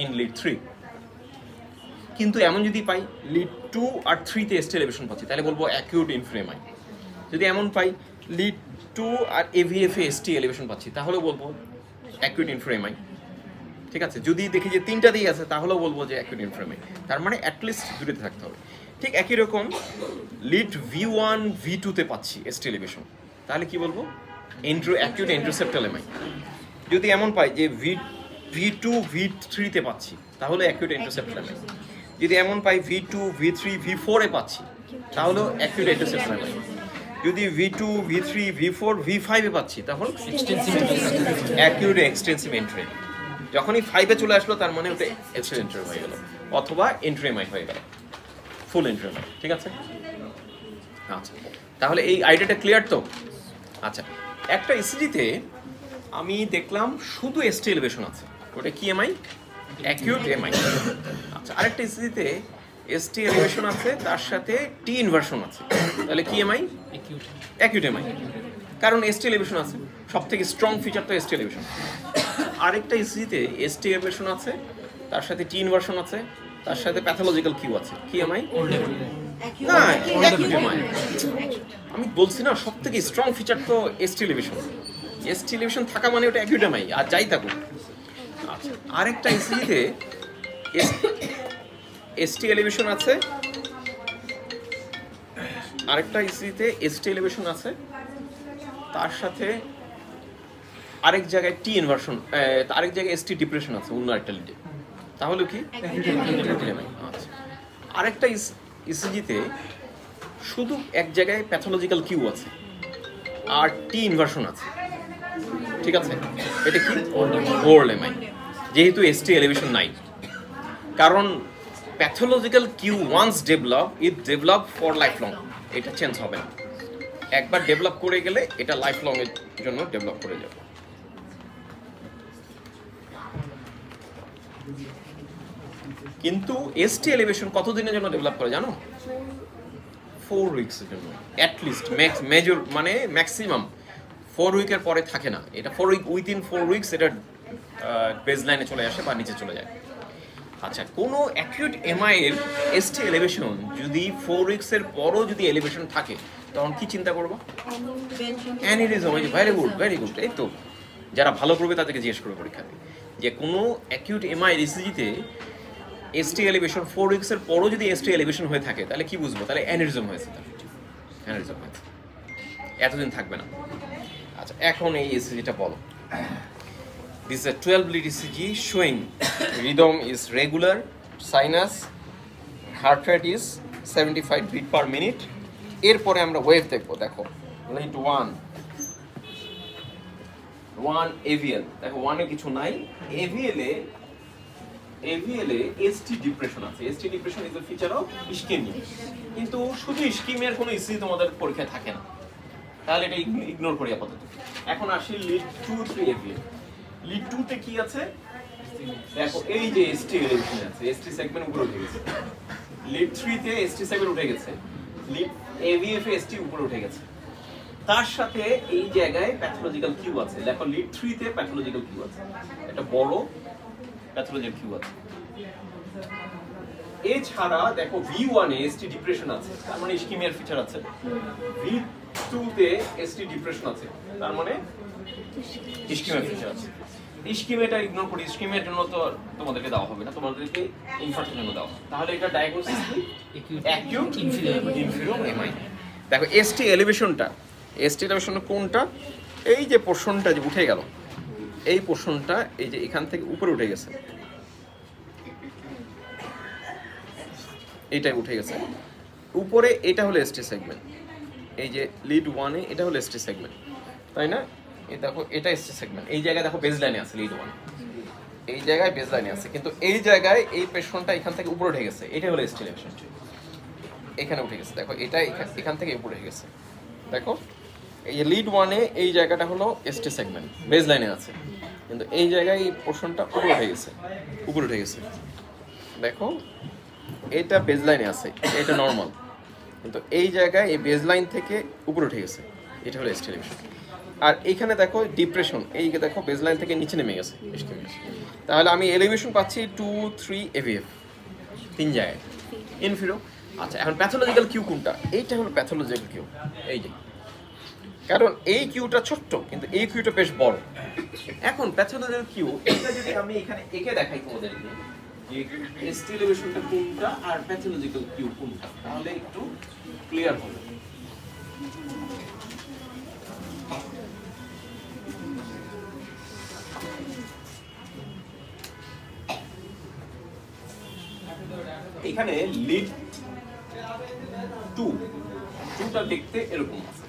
[SPEAKER 1] in lead 3। কিন্তু এমন যদি পাই লিড 2 আর 3-তে এসটি এলিভেশন পাচ্ছি, তাহলে বলবো অ্যাকিউট ইনফিরিয়র এমআই। যদি এমন পাই লিড 2 আর এভিএফ-এ এসটি এলিভেশন পাচ্ছি, তাহলেও বলবো অ্যাকিউট ইনফিরিয়র এমআই। ঠিক আছে, যদি দেখি যে তিনটাতেই আছে তাহলেও বলবো যে অ্যাকিউট ইনফিরিয়র এমআই। তার মানে অ্যাটলিস্ট দুটোতে থাকতে হবে। ঠিক একই রকম লিড V1, V2-তে পাচ্ছি এসটি এলিভেশন, তাহলে কি বলবো? Acute anteroseptal MI. যদি এমন পাই যে V2 V3-তে পাচ্ছি তাহলে অ্যাকিউট এন্ট্রোসেপ্টাল এমআই। যদি এমন পাই V2 V3 V4-এ পাচ্ছি তাহলে অ্যাকিউট এন্ট্রোসেপ্টাল এমআই। যদি V2 V3 V4 V5-এ পাচ্ছি তাহলে অ্যাকিউট এক্সটেন্সিভ এন্ট্রি। যখনই 5-এ চলে আসলো তার মানে ওটা এক্সটেন্সিভ এন্ট্রি হয়ে গেল, অথবা এন্ট্রি এমআই হয়ে গেল, ফুল এন্ট্রি এমআই। ঠিক আছে, আচ্ছা তাহলে এই আইডিয়াটা ক্লিয়ার তো? আচ্ছা, একটা ইসিজিতে আমি দেখলাম শুধু এসটি এলিভেশন আছে, ওটা কি এমআই? Acute MI. আচ্ছা, আরেকটা ইসিজিতে এসটি এলিভেশন আছে তার সাথে টি ইনভার্সন আছে, তাহলে কি এমআই? অ্যাকিউট এমআই, কারণ এসটি এলিভেশন আছে। সব থেকে স্ট্রং ফিচার তো এসটি এলিভেশন। আরেকটা ইসিজিতে এসটি এলিভেশন আছে তার সাথে টি ইনভার্সন আছে, তার সাথে প্যাথোলজিক্যাল কিউ আছে, কি এমআই? না, অ্যাকিউট এমআই। আমি বলছি না সব থেকে স্ট্রং ফিচার তো এসটি এলিভেশন। এসটি এলিভেশন থাকা মানে ওটা অ্যাকিউট এমআই, আর যাই থাকুক। আচ্ছা, আরেকটা ইসিজিতে এসটি এলিভেশন আছে, আরেকটা ইসিজিতে এসটি এলিভেশন আছে তার সাথে আরেক জায়গায় টি ইনভার্সন, আরেক জায়গায় এসটি ডিপ্রেশন আছে অন্য একটা লিডে, তাহলে কি? আচ্ছা, আরেকটা ইসিজিতে শুধু এক জায়গায় প্যাথোলজিক্যাল কিউ আছে আর টি ইনভার্সন আছে, ঠিক আছে, এটা কি? ওল্ড এমআই, যেহেতু এসটি এলিভেশন নাই। কারণ pathological Q once develop for life long, এটা চেঞ্জ হবে না। একবার ডেভেলপ করে গেলে এটা লাইফ লং এর জন্য ডেভেলপ করে যাবে। কিন্তু এসটি এলিভেশন কতদিনের জন্য ডেভেলপ করে জানো? 4 উইকসের জন্য অ্যাটলিস্ট, মেজর মানে ম্যাক্সিমাম 4 উইকের পরে থাকে না এটা। 4 উইক, উইদিন 4 উইকস এটা বেজ লাইনে চলে আসে বা নিচে চলে যায়। আচ্ছা, কোনো অ্যাকিউট এমআই এর এসটি এলিভেশন যদি 4 উইকসের পরও যদি এলিভেশন থাকে তখন কি চিন্তা করবো? Aneurysm. Very good, very good. এই তো, যারা ভালো করবে তাদেরকে জিজ্ঞেস করবে পরীক্ষাতে যে কোনো অ্যাকিউট এমআই ইসিজিতে এসটি এলিভেশন 4 উইকসের পরও যদি এসটি এলিভেশন হয়ে থাকে তাহলে কি বুঝবো? তাহলে অ্যানিরিজম হয়েছে, অ্যানিরিজম হয়েছে, এতদিন থাকবে না। আচ্ছা, এখন এই ইসিজিটা বলো। This is a 12 lead ECG showing rhythm is regular, sinus, heart rate is 75 beat per minute. এরপরে আমরা ওয়েভ দেখবো। দেখো lead 1 AVL, দেখো 1 এ কিছু নাই। AVL এ ST ডিপ্রেশন আছে। ST depression is a feature of ischemia, কিন্তু শুধু ইস্কিমিয়ার কোনো ইসিজি তোমাদের পরীক্ষায় থাকে না, তাহলে এটা ইগনোর করি আপাতত। এখন আসি লিড 2 3 AVL। লিড 2 তে কি আছে? দেখো এই যে এসটি এলিভেশন আছে, এসটি সেগমেন্ট উপরে উঠে গেছে। লিড 3 তে এসটি সেগমেন্ট উঠে গেছে, লিড এভিএফ এ এসটি উপরে উঠে গেছে। তার সাথে এই জায়গায় প্যাথোলজিক্যাল কিউ আছে। দেখো লিড 3 তে প্যাথোলজিক্যাল কিউ আছে, একটা বড় প্যাথোলজিক্যাল কিউ আছে। এছাড়া দেখো V1 এ এসটি ডিপ্রেশন আছে, তার মানে ইস্কিমিয়ার ফিচার আছে। V2 তে এসটি ডিপ্রেশন আছে, তার মানে ইস্কিমিয়ার ফিচার আছে। ইস্কিমিয়াটা ইগনোর করি, ইস্কিমিয়ার জন্য তো তোমাদেরকে দেওয়া হবে না, তোমাদেরকে ইনফার্কশনের জন্য দেওয়া হবে। তাহলে এটা ডায়াগনোসিস কি? Acute inferior MI. দেখো এসটি এলিভেশনটা, এসটি এলিভেশন কোনটা? এই যে পোরশনটা যে উঠে গেল, এই পোরশনটা এই যে এখান থেকে উপরে উঠে গেছে, এইটাই উঠে গেছে উপরে। এটা হলো এসটি সেগমেন্ট, এই যে লিড 1 এ এটা হলো এসটি সেগমেন্ট, তাই না? এই দেখো এটা এসটি সেগমেন্ট, এই জায়গায় দেখো বেজ লাইনে আছে লিড 1, এই জায়গায় বেজ লাইনে আছে, কিন্তু এই জায়গায় এই পেশনটা এখান থেকে উপরে উঠে গেছে, এটা হলো এসটি এলিভেশন, এখানে উঠে গেছে। দেখো এটা এখান থেকে উপরে উঠে গেছে। দেখো এই যে লিড 1 এ এই জায়গাটা হলো এসটি সেগমেন্ট, বেজ লাইনে আছে, কিন্তু এই জায়গায় এই পোরশনটা উপরে উঠে গেছে, উপরে উঠে গেছে। দেখো এটা বেজ লাইনে আছে, এটা নর্মাল, কিন্তু এই জায়গায় এই বেজ লাইন থেকে উপরে উঠে গেছে, এটা হলো এসটি এলিভেশন। আর এইখানে দেখো ডিপ্রেশন, এই দেখো বেজ লাইন থেকে নিচে নেমে গেছে এসটি এলিভেশন। তাহলে আমি এলিভেশন পাচ্ছি 2 3 AVF, 3 জায়গায় ইনফিরো। আচ্ছা, এখন প্যাথোলজিক্যাল কিউ কোনটা? এইটা হলো প্যাথোলজিক্যাল কিউ, এই যে, কারণ এই কিউটা ছোট্ট কিন্তু এই কিউটা বেশ বড়। এখন প্যাথোলজিক্যাল কিউ এটা যদি আমি এখানে একে দেখাই তোমাদেরকে যে এসটি এলিভেশনটা কোনটা আর প্যাথোলজিক্যাল কিউ কোনটা, তাহলে একটু ক্লিয়ার হবে। এখানে লিড 2টা দেখতে এরকম আছে।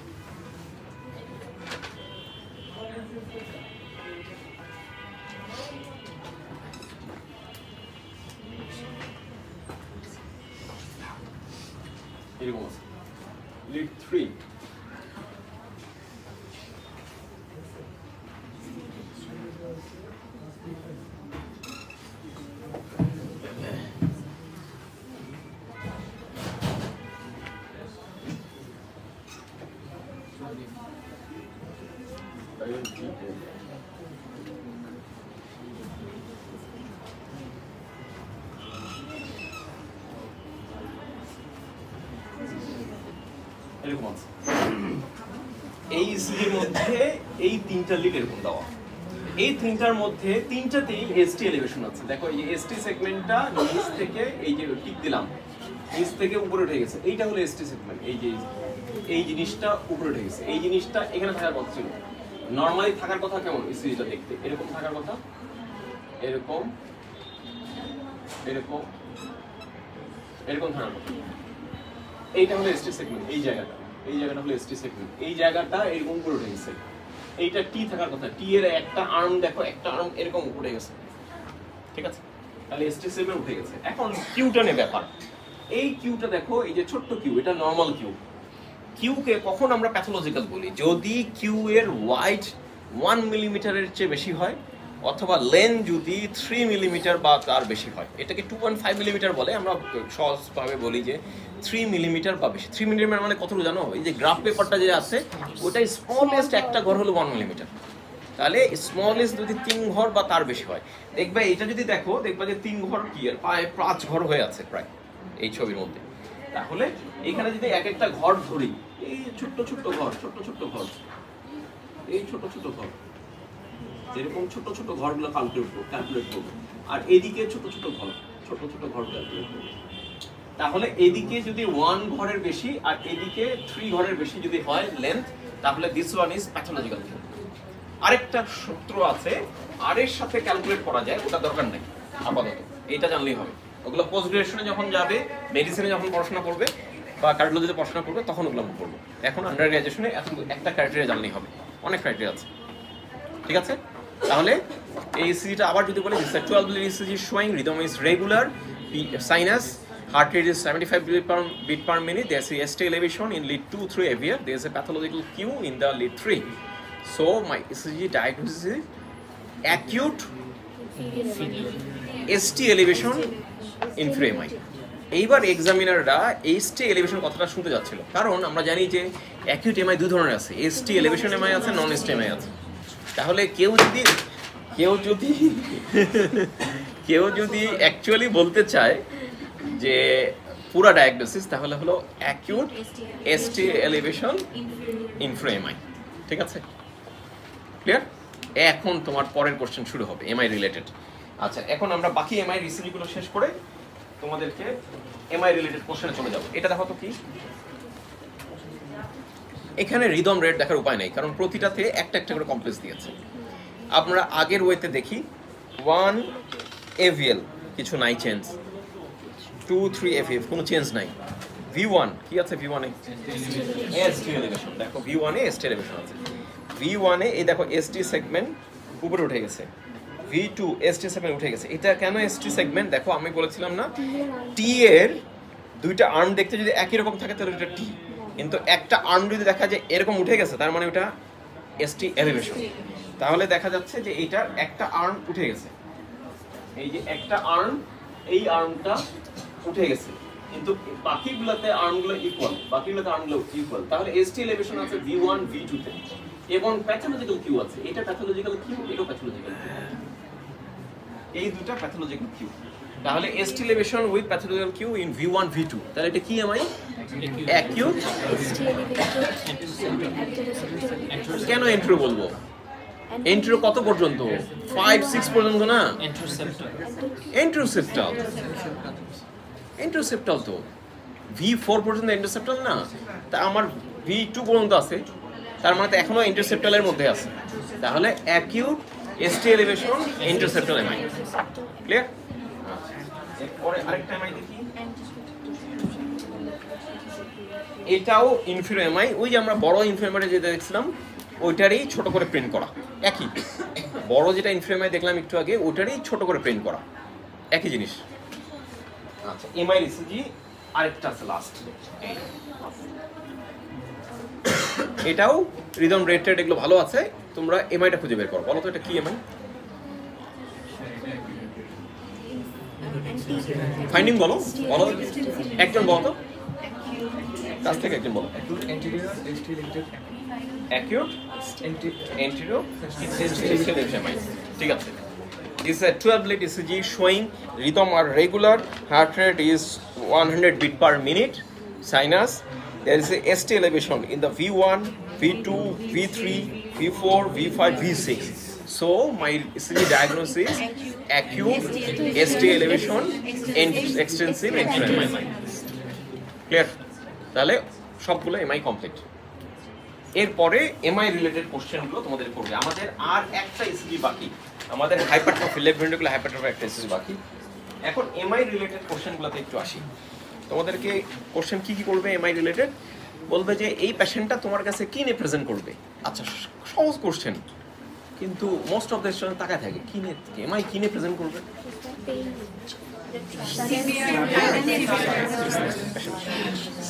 [SPEAKER 1] এরকম আছে লিড 3। এরকম আছে। এই ইসিজির মধ্যে এই 3টা লিড এরকম দেওয়া, এই 3টার মধ্যে 3টাতেই এসটি এলিভেশন আছে। দেখো এই যে এসটি সেগমেন্টটা নিচ থেকে এই যে টিক দিলাম, নিচ থেকে উপরে উঠে গেছে, এইটা হলো এসটি সেগমেন্ট। এই যে এই জিনিসটা উপরে উঠে গেছে, এই জিনিসটা এখানে থাকার কথা ছিল। নরমালি থাকার কথা কেমন ইসিজিটা দেখতে এরকম থাকার কথা, এরকম এরকম এরকম থাকার কথা। এইটা হলো এসটি সেগমেন্ট, এই জায়গাটা হলো এসটি সেগমেন্ট, এই জায়গাটা এরকম উপরে উঠে গেছে। এইটা টি থাকার কথা, টি এর একটা আর্ম দেখো, একটা আর্ম এরকম উঠে গেছে, ঠিক আছে? তাহলে এসটি সেগমেন্ট উঠে গেছে। এখন কিউটা নিয়ে ব্যাপার, এই কিউটা দেখো, এই যে ছোট্ট কিউ, এটা নরমাল কিউ। কিউকে কখন আমরা প্যাথোলজিক্যাল বলি? যদি কিউ এর ওয়াইড 1 মিলিমিটারের চেয়ে বেশি হয়, অথবা লেন যদি 3 মিলিমিটার বা তার বেশি হয়। এটাকে 2.5 মিলিমিটার বলে, আমরা সহজভাবে বলি যে 3 মিলিমিটার বা বেশি। 3 মিলিমিটার মানে কতটুকু জানো? এই যে গ্রাফ পেপারটা যে আছে, ওটাই স্মলেস্ট একটা ঘর হলো 1 মিলিমিটার। তাহলে স্মলেস্ট যদি 3 ঘর বা তার বেশি হয়, দেখবে এটা যদি দেখো, দেখবা যে 3 ঘর কি আর প্রায় 5 ঘর হয়ে আছে প্রায় এই ছবির মধ্যে। তাহলে এখানে যদি এক একটা ঘর ধরি, এই ছোট্ট ছোট্ট ঘর, এই ছোট ছোট ঘর, যেরকম ছোট ছোট ঘরগুলো ক্যালকুলেট করবো, আর এদিকে ছোট ছোট ঘর ক্যালকুলেট করবো। তাহলে এদিকে যদি 1 ঘরের বেশি আর এদিকে 3 ঘরের বেশি যদি হয় লেন্থ, তাহলে this one is pathological Q. আরেকটা সূত্র আছে, আর এর সাথে ক্যালকুলেট করা যায়, ওটা দরকার নেই আপাতত, এটা জানলেই হবে। ওগুলো পোস্ট গ্রাজুয়েশনে যখন যাবে, মেডিসিনে যখন পড়াশোনা করবে বা কার্ডিওলজিতে পড়াশোনা করবে, তখন ওগুলো আমরা করবো। এখন আন্ডার গ্রাজুয়েশনে একটা ক্রাইটেরিয়া জানলেই হবে, অনেক ক্রাইটেরিয়া আছে, ঠিক আছে? তাহলে এই ইসিজিটা আবার যদি বলি, this 12 lead ECG showing rhythm is regular, sinus, heart rate is 75 beat per minute, there's a ST elevation in lead 2 through AVR, there's a pathological Q in the lead 3. So my ECG diagnosis is acute ST elevation inferior MI. এইবার এক্সামিনাররা ST elevation কথাটা শুনতে যাচ্ছিল, কারণ আমরা জানি যে acute MI দুই ধরনের আছে, ST এলিভেশন এমআই আছে, নন ST এমআই আছে। তাহলে কেউ যদি অ্যাকচুয়ালি বলতে চায় যে পুরা ডায়াগনোসিস, তাহলে হলো acute ST elevation infra MI, ঠিক আছে? ক্লিয়ার? এখন তোমার পরের কোশ্চেন শুরু হবে এমআই রিলেটেড। আচ্ছা, এখন আমরা বাকি এমআই রিসিভগুলো শেষ করে তোমাদেরকে এমআই রিলেটেড কোশ্চেনে চলে যাব। এটা দেখো তো কি, এখানে রিদম রেট দেখার উপায় নেই, কারণ প্রতিটাতে একটা একটা করে কমপ্লেক্স দিয়েছে। আমরা আগের ওয়েতে দেখি 1 AVL কিছু নাই চেঞ্জ, 2 3 AVF কোনো চেঞ্জ নাই, V1 কি আছে? V1 এ ST এলিভেশন, দেখো V1 এ ST এলিভেশন আছে। V1 এ এই দেখো ST সেগমেন্ট উপরে উঠে গেছে, V2 ST সেগমেন্ট উঠে গেছে। এটা কেন ST সেগমেন্ট? দেখো আমি বলেছিলাম না, টি এর দুইটা আর্ম দেখতে যদি একই রকম থাকে তাহলে এটা টি, কিন্তু একটা আর্ম যদি দেখা যায় এরকম উঠে গেছে, তার মানে ওটা ST এলিভেশন। তাহলে দেখা যাচ্ছে যে এইটার একটা আর্ম উঠে গেছে, এই যে একটা আর্ম, এই আর্মটা উঠে গেছে, কিন্তু বাকিগুলোতে আর্মগুলো ইকুয়াল, তাহলে ST এলিভেশন আছে V1 V2 তে, এবং প্যাথোলজিক্যাল কিউ আছে, এটা প্যাথোলজিক্যাল কিউ, এটা প্যাথোলজিক্যাল কিউ, এই দুটো প্যাথোলজিক্যাল কিউ। তাহলে ST elevation with pathological Q in V1 V2, তাহলে এটা কি এমআই? অ্যাকিউট। কেন এন্ট্রো বলবো? এন্ট্রো কত পর্যন্ত? 5 6 পর্যন্ত না, এন্ট্রোসেপ্টাল তো V4 পর্যন্ত এন্ট্রোসেপ্টাল না, তা আমার V2 পর্যন্ত আছে, তার মানে তো এখনো এন্ট্রোসেপ্টালের মধ্যে আছে। তাহলে acute ST elevation anteroseptal MI, clear? এরপরে আরেকটা এমআই দেখি, এটাও ইনফিরো এমআই, ওই যে আমরা বড় ইনফিরো এমআই যেটা দেখছিলাম ওইটারই ছোট করে প্রিন্ট করা, একই বড় যেটা ইনফিরো এমআই দেখলাম একটু আগে ওইটারই ছোট করে প্রিন্ট করা, একই জিনিস। আচ্ছা এমআই ইসিজি আরেকটা আছে লাস্ট, এটাও রিদম রেটেড এগুলো ভালো আছে, তোমরা এমআইটা খুঁজে বের করো, বলো তো এটা কি এমআই? ফাইন্ডিং বলো বলো, একজন বলো তো, কাছ থেকে একজন বলো।
[SPEAKER 2] anterior ST limited
[SPEAKER 1] acute anterior MI, ঠিক আছে। This is a 12 lead ECG showing rhythm are regular, heart rate is 100 beat per minute, sinus. There is a ST elevation in the V1, V2, V3, V4, V5, V6. So my ECG diagnosis is acute ST elevation and extensive anterior MI. Clear? তাহলে সবগুলো MI complete. এরপরে MI related কোশ্চেনগুলো তোমাদের করবে। আমাদের আর একটা ECG বাকি, আমাদের হাইপারট্রফি লেফট ভেন্ট্রিকুলো হাইপারট্রফি একটা ইসিজি বাকি। এখন এমআই রিলেটেড কোশ্চেনগুলোতে একটু আসি। তোমাদেরকে কোশ্চেন কি কি করবে এমআই রিলেটেড, বলবে যে এই পেশেন্টটা তোমার কাছে কি নিয়ে প্রেজেন্ট করবে। আচ্ছা সহজ কোশ্চেন, কিন্তু মোস্ট অফ দ্য স্টুডেন্ট তাকায় থাকে কি নিয়ে, এমআই কি নিয়ে প্রেজেন্ট করবে।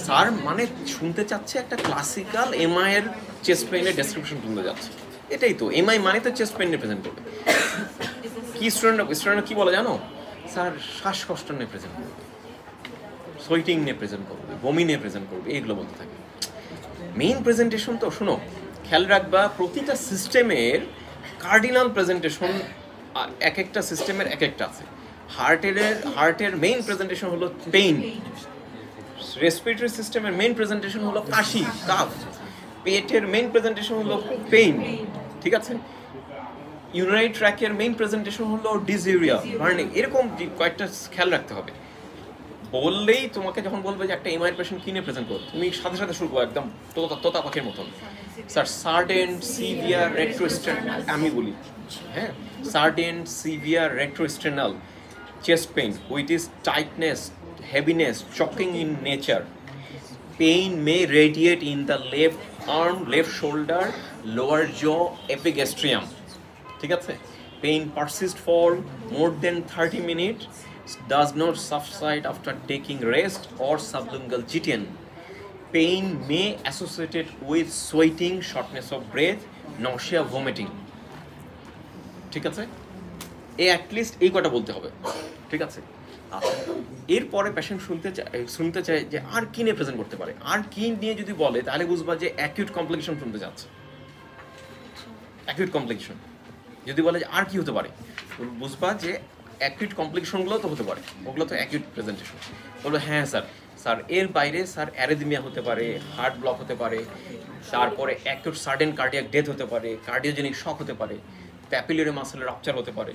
[SPEAKER 1] স্যার মানে শুনতে চাচ্ছে একটা ক্লাসিক্যাল এমআই এর চেস্ট পেইনের ডেসক্রিপশন শুনতে যাচ্ছে, এটাই তো এমআই মানে তো চেস্ট পেইন নিয়ে প্রেজেন্ট করবে। কি স্টুডেন্ট কি বলে জানো, স্যার শ্বাসকষ্ট নিয়ে প্রেজেন্ট করবে, সোয়েটিং নিয়ে প্রেজেন্ট করবে, বমি নিয়ে প্রেজেন্ট করবে, এইগুলো বলতে থাকে। মেইন প্রেজেন্টেশন তো শুনো, খেয়াল রাখবা প্রতিটা সিস্টেমের কার্ডিনাল প্রেজেন্টেশন এক একটা সিস্টেমের এক একটা আছে। হার্টের মেইন প্রেজেন্টেশন হলো পেইন, রেসপিরেটরি সিস্টেমের মেইন প্রেজেন্টেশন হলো কাশি কাফ, পেটের মেইন প্রেজেন্টেশন হলো পেইন, ঠিক আছে। ইউরিনারি ট্র্যাকের মেইন প্রেজেন্টেশন হলো ডিসইউরিয়া, বার্নিং, এরকম কয়েকটা খেয়াল রাখতে হবে। বললেই তোমাকে যখন বলবে যে একটা এমআই পেশেন্ট কিনে প্রেজেন্ট করো, তুমি সাথে সাথে শুরু করো একদম তোতা পাখির মতন, স্যার সার্ডেন সিভিয়ার রেট্রোস্টেনাল, আমি বলি হ্যাঁ, sudden severe retrosternal chest pain which is tightness, heaviness, choking in nature. Pain may radiate in the left arm, left shoulder, lower jaw, epigastrium. ঠিক আছে? Pain persist for more than 30 minutes, does not subside after taking rest or sublingual GTN. Pain may associated with sweating, shortness of breath, nausea, vomiting. ঠিক আছে? At least এই কটা বলতে হবে, ঠিক আছে। আচ্ছা এরপরে পেশেন্ট শুনতে চায় যে আর কি নিয়ে প্রেজেন্ট করতে পারে, আর কি নিয়ে যদি বলে তাহলে বুঝবা যে অ্যাকিউট কমপ্লিকেশন শুনতে যাচ্ছে। অ্যাকিউট কমপ্লিকেশন যদি বলে যে আর কি হতে পারে, বুঝবা যে অ্যাকিউট কমপ্লিকেশনগুলো তো হতে পারে, ওগুলো তো অ্যাকিউট প্রেজেন্টেশন। বলবো হ্যাঁ স্যার এর বাইরে স্যার অ্যারিথমিয়া হতে পারে, হার্ট ব্লক হতে পারে, তারপরে অ্যাকিউট সাডেন কার্ডিয়াক ডেথ হতে পারে, কার্ডিওজেনিক শক হতে পারে, প্যাপিলারি মাসেলের রাপচার হতে পারে,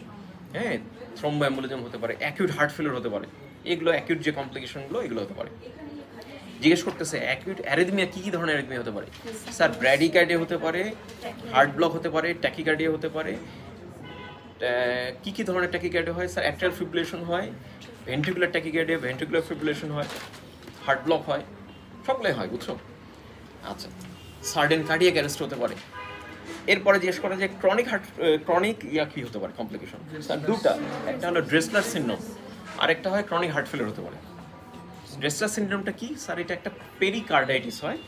[SPEAKER 1] হ্যাঁ থ্রম্বোএম্বোলিজম হতে পারে, অ্যাকিউট হার্ট ফেলিওর হতে পারে, এগুলো অ্যাকিউট যে কমপ্লিকেশনগুলো এগুলো হতে পারে। জিজ্ঞেস করতেছে অ্যাকিউট অ্যারিথমিয়া কী কী ধরনের অ্যারিথমিয়া হতে পারে, স্যার ব্র্যাডিকার্ডিয়া হতে পারে, হার্ট ব্লক হতে পারে, ট্যাকিকার্ডিয়া হতে পারে। কী কী ধরনের ট্যাকিকার্ডিয়া হয়, স্যার অ্যাট্রিয়াল ফিব্রিলেশন হয়, ভেন্ট্রিকুলার ট্যাকিকার্ডিয়া, ভেন্ট্রিকুলার ফিব্রিলেশন হয়, হার্ট ব্লক হয়, সবগুলোই হয়, বুঝছো। আচ্ছা সার্ডেন কার্ডিয়াক অ্যারেস্ট হতে পারে। এরপরে জিজ্ঞেস করা যে ক্রনিক কি হতে পারে কমপ্লিকেশন, স্যার দুটা, একটা হলো ড্রেসলার সিনড্রোম, আরেকটা হয় ক্রনিক হার্ট ফেলিওর হতে পারে। ড্রেসলার সিনড্রোমটা কি, স্যার এটা একটা পেরিকার্ডাইটিস হয়,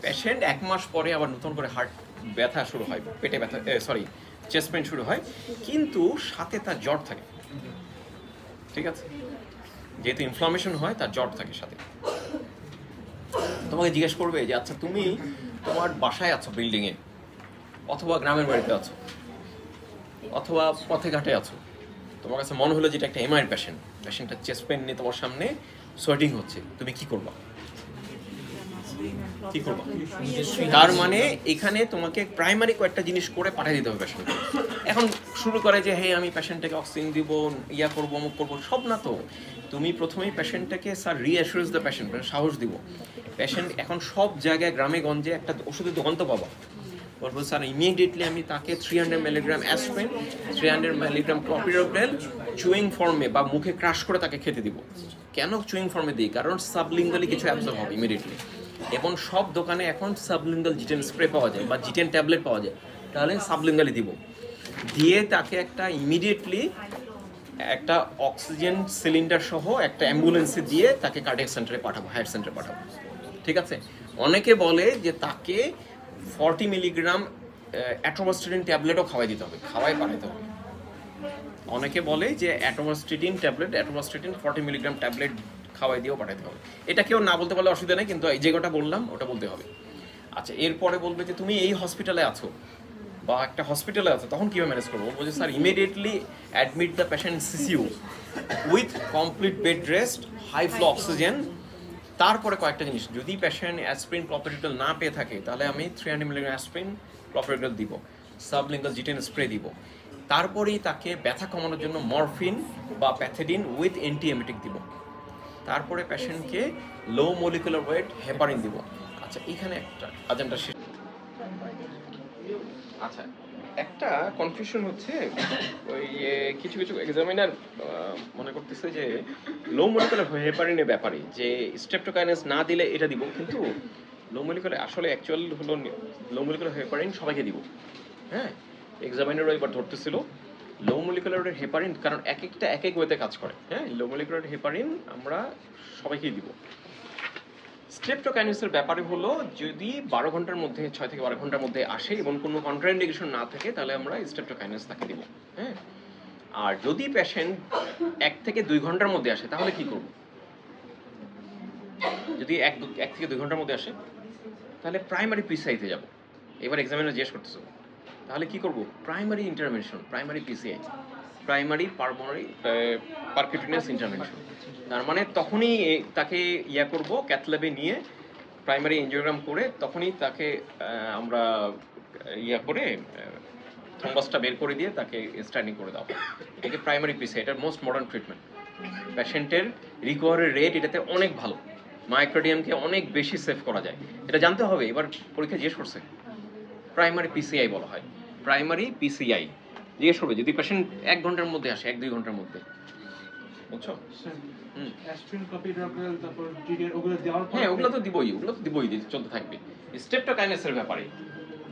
[SPEAKER 1] পেশেন্ট 1 মাস পরে আবার নতুন করে হার্ট ব্যথা শুরু হয়, পেটে ব্যথা চেস্ট পেইন শুরু হয়, কিন্তু সাথে তার জ্বর থাকে, ঠিক আছে, যেহেতু ইনফ্লামেশন হয় তার জ্বর থাকে সাথে। তোমাকে জিজ্ঞেস করবে যে আচ্ছা তুমি তোমার বাসায় আছো বিল্ডিংয়ে, অথবা গ্রামের বাড়িতে আছো, অথবা পথে ঘাটে আছো, তোমার কাছে মনে হলো যেটা একটা এমআই পেশেন্টটা চেস্ট পেন নিয়ে তোমার সামনে সোয়েটিং হচ্ছে, তুমি কি করবা? তার মানে এখানে তোমাকে প্রাইমারি কয়েকটা জিনিস করে পাঠিয়ে দিতে হবে পেশেন্টকে। এখন শুরু করে যে হ্যাঁ আমি পেশেন্টটাকে অক্সিজেন দিব, ইয়া করবো, অমুক করবো, সব না তো। তুমি প্রথমেই পেশেন্টটাকে স্যার রিঅ্যাসুরেন্স দ্য পেশেন্ট, সাহস দিব। পেশেন্ট এখন সব জায়গায় গ্রামে গঞ্জে একটা ওষুধের দোকান তো পাবা, বলবো স্যার ইমিডিয়েটলি আমি তাকে 300 মিলিগ্রাম অ্যাসপ্রিন 300 মিলিগ্রাম ক্লপিডোগ্রেল চুইং ফর্মে বা মুখে ক্রাশ করে তাকে খেতে দিব। কেন চুইং ফর্মে দিই? কারণ সাবলিঙ্গালি কিছু অ্যাবজর্ব হবে ইমিডিয়েটলি, এবং সব দোকানে এখন সাবলিঙ্গাল জিটেন স্প্রে পাওয়া যায় বা জিটেন ট্যাবলেট পাওয়া যায়, তাহলে সাবলিঙ্গালি দিব। দিয়ে তাকে একটা ইমিডিয়েটলি একটা অক্সিজেন সিলিন্ডার সহ একটা অ্যাম্বুলেন্সে দিয়ে তাকে কার্ডিয়াক সেন্টারে পাঠাবো, হায়ার সেন্টারে পাঠাবো। ঠিক আছে? অনেকে বলে যে তাকে 40 মিলিগ্রাম অ্যাটোমাস্টেটিন ট্যাবলেটও খাওয়াই দিতে হবে, খাওয়াই পাঠাতে হবে। অনেকে বলে যে অ্যাটোমাস্টেটিন 40 মিলিগ্রাম ট্যাবলেট খাওয়াই দিয়েও পাঠাতে হবে। এটা কেউ না বলতে পারলে অসুবিধা নেই, কিন্তু এই যে কটা বললাম ওটা বলতে হবে। আচ্ছা, এরপরে বলবে যে তুমি এই হসপিটালে আছো বা একটা হসপিটালে আছো, তখন কীভাবে ম্যানেজ করবো? বলছে sir immediately admit the patient CCU with complete bed rest, high flow oxygen. তারপরে কয়েকটা জিনিস, যদি পেশেন্ট অ্যাসপ্রিন ক্লপিডোগ্রেল না পেয়ে থাকে তাহলে আমি 300 মিলিগ্রাম অ্যাসপ্রিন ক্লপিডোগ্রেল দিব, সাবলিঙ্গাল জিটেন স্প্রে দিব। তারপরেই তাকে ব্যথা কমানোর জন্য মরফিন বা প্যাথেডিন উইথ অ্যান্টিএমেটিক দিব। তারপরে পেশেন্টকে লো মলিকুলার ওয়েট হেপারিন দিব। আচ্ছা, এখানে একটা আজানটা শেষ। আচ্ছা, একটা কনফিউশন হচ্ছে, ওই কিছু কিছু এক্সামিনার মনে করতেছে যে লো মলিকুলার হেপারিনের ব্যাপারে যে স্ট্রেপ্টোকাইনেস না দিলে এটা দিব, কিন্তু লো মলিকুলার আসলে অ্যাকচুয়াল হলো লো মলিকুলার হেপারিন সবাইকে দিব। হ্যাঁ, এক্সামিনারও এবার ধরতেছিল লো মলিকুলার হেপারিন, কারণ এক একটা এক এক ওয়েতে কাজ করে। হ্যাঁ, লো মলিকুলার হেপারিন আমরা সবাইকেই দিব। স্ট্রেপ্টোকাইনেসের ব্যাপারে হলো যদি 12 ঘন্টার মধ্যে 6 থেকে 12 ঘন্টার মধ্যে আসে এবং কোনো কন্ট্রাইন্ডিকেশন না থাকে তাহলে আমরা স্ট্রেপ্টোকাইনেস তাকে দিব। হ্যাঁ, আর যদি পেশেন্ট 1 থেকে 2 ঘন্টার মধ্যে আসে তাহলে কি করব? যদি 1 থেকে 2 ঘন্টার মধ্যে আসে তাহলে প্রাইমারি পিসিআইতে যাব। এবার এক্সামিনার জিজ্ঞেস করতেছে তাহলে কি করব? Primary intervention, primary PCI, primary pulmonary percutaneous intervention. তার মানে তখনই তাকে করব, ক্যাথল্যাবে নিয়ে প্রাইমারি এনজিওগ্রাম করে তখনই তাকে আমরা করে থ্রম্বাসটা বের করে দিয়ে তাকে স্ট্যান্ডিং করে দাও। এটাকে প্রাইমারি পিসিআই, এটার মোস্ট মডার্ন ট্রিটমেন্ট। পেশেন্টের রিকভারি রেট এটাতে অনেক ভালো, মায়োকার্ডিয়ামকে অনেক বেশি সেভ করা যায়। এটা জানতে হবে, এবার পরীক্ষা জিজ্ঞেস করছে প্রাইমারি পিসিআই বলা হয়, প্রাইমারি পিসিআই জিজ্ঞেস করবে যদি পেশেন্ট 1 ঘন্টার মধ্যে আসে, 1-2 ঘন্টার মধ্যে, বুঝছো? হ্যাঁ, ওগুলো তো দিবই, চলতে থাকবে। স্ট্রেপ্টোকাইনেসের ব্যাপারে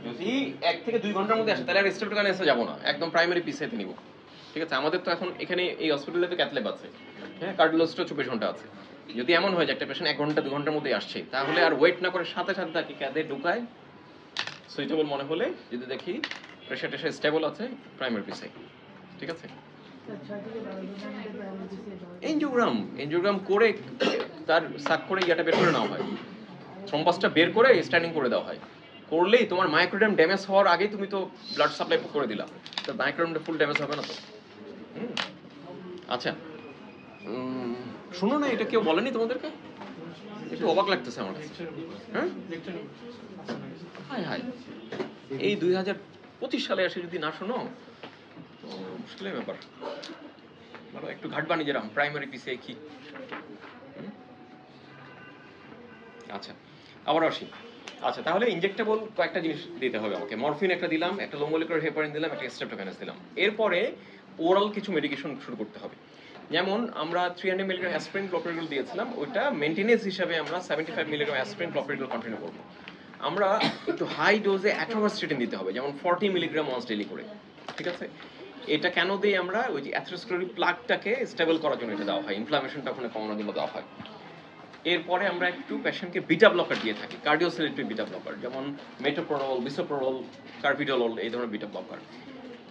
[SPEAKER 1] যদি 1 থেকে 2 ঘন্টার মধ্যে আসে তাহলে আর স্ট্রেপ্টোকাইনেসে যাবো না, একদম প্রাইমারি পিসিআইতে নিব। ঠিক আছে? আমাদের তো এখন এখানে এই হসপিটালে তো ক্যাথল্যাব আছে, হ্যাঁ, কার্ডিওলজিস্টও 24 ঘন্টা আছে। যদি এমন হয় যে একটা পেশেন্ট 1 ঘন্টা 2 ঘন্টার মধ্যে আসছে, তাহলে আর ওয়েট না করে সাথে সাথে তাকে ক্যাথে ঢুকায়, সুইটেবল মনে হলে যদি দেখি প্রেশার টেশার স্টেবল আছে, প্রাইমারি পিসিআই। ঠিক আছে? এনজিওগ্রাম করে তার সাক করে ইয়াটা বের করে নেওয়া হয়, থ্রম্বাসটা বের করে স্ট্যান্ডিং করে দেওয়া হয়। করলেই তোমার মায়োকার্ডিয়াম ড্যামেজ হওয়ার আগেই তুমি তো ব্লাড সাপ্লাই করে দিলা, তো মায়োকার্ডিয়ামটা ফুল ড্যামেজ হবে না তো। আচ্ছা, শুনো না, এটা কেউ বলেনি তোমাদেরকে? একটু অবাক লাগতেছে আমার কাছে। হ্যাঁ, হাই হাই, এই 2025 সালে এসে যদি না শোনো তো মুশকিলের ব্যাপার। ভালো একটু ঘাটবা নিজেরা, প্রাইমারি পিসিআই কি। আচ্ছা, আবার আসি। আচ্ছা, তাহলে ইনজেক্টেবল কয়েকটা জিনিস দিতে হবে আমাকে। মরফিন একটা দিলাম, একটা লো মলিকুলার হেপারিন দিলাম, একটা স্ট্রেপ্টোকাইনেস দিলাম। এরপরে ওরাল কিছু মেডিকেশন শুরু করতে হবে। যেমন আমরা 300 মিলিগ্রাম অ্যাসপ্রিন ক্লপিডোগ্রেল দিয়েছিলাম, ওইটা মেইনটেনেন্স হিসাবে আমরা 75 মিলিগ্রাম অ্যাসপ্রিন ক্লপিডোগ্রেল কন্টিনিউ করব। আমরা একটু হাই ডোজে অ্যাটোমাস্টেটিন দিতে হবে, যেমন 40 মিলিগ্রাম ওয়ান্স ডেইলি করে। ঠিক আছে? এটা কেন দিই আমরা? ওই যে অ্যাথেরোস্ক্লেরোটিক প্লাকটাকে স্টেবল করার জন্য এটা দেওয়া হয়, ইনফ্লামেশনটা ওখানে কমানোর জন্য দেওয়া হয়। এরপরে আমরা একটু পেশেন্টকে বিটা ব্লকার দিয়ে থাকি, কার্ডিওসেলেক্টিভ বিটা ব্লকার, যেমন মেটোপ্রোরল, বিসোপ্রোরল, কার্বিডোলল, এই ধরনের বিটা ব্লকার,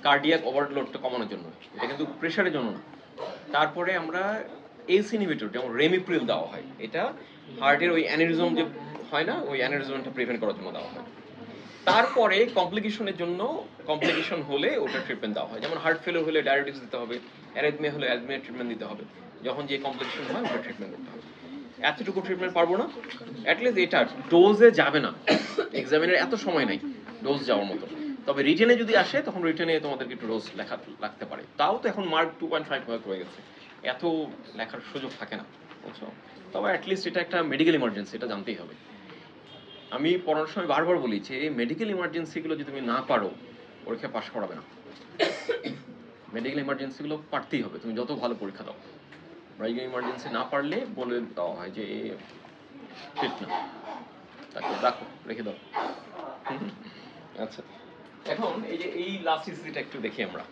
[SPEAKER 1] কার্ডিয়াক ওভারলোডটা কমানোর জন্য। এটা কিন্তু প্রেশারের জন্য না। তারপরে আমরা এস ইনহিবিটর যেমন রেমিপ্রিল দেওয়া হয়, এটা হার্টের ওই অ্যানিরিজম যে হয় না, ওই অ্যানিরিজমটা প্রিভেন্ট করার জন্য দেওয়া হয়। তারপরে কমপ্লিকেশনের জন্য, কমপ্লিকেশন হলে ওটা ট্রিটমেন্ট দেওয়া হয়, যেমন হার্ট ফেলিওর হলে ডায়াবেটিস দিতে হবে, অ্যারিথমিয়া হলে অ্যারিথমিয়া ট্রিটমেন্ট দিতে হবে, যখন যে কমপ্লিকেশন হয় ওটা ট্রিটমেন্ট করতে হবে। এতটুকু ট্রিটমেন্ট পারবো না, অ্যাটলিস্ট এটা ডোজে যাবে না, এক্সামিনের এত সময় নাই ডোজ যাওয়ার মতো। তবে রিটেনে যদি আসে তখন রিটেনে তোমাদেরকে একটু ডোজ লেখা লাগতে পারে, তাও তো এখন মার্ক 2.5 মার্ক হয়ে গেছে, এত লেখার সুযোগ থাকে না, বুঝছো? তবে অ্যাটলিস্ট এটা একটা মেডিকেল ইমার্জেন্সি, এটা জানতেই হবে। আমি পড়ানোর সময় বারবার বলি যে মেডিকেল ইমার্জেন্সিগুলো যদি তুমি না পারো পরীক্ষা পাশ করাবে না। মেডিকেল ইমার্জেন্সিগুলো পারতেই হবে, তুমি যত ভালো পরীক্ষা দাও। মেডিকেল ইমার্জেন্সি না পারলে বলে দেওয়া হয় যে ঠিক না, তাকে রাখো, রেখে দাও। আচ্ছা, এখন এই যে এই লাস্ট ইসিজিটা একটু দেখি আমরা।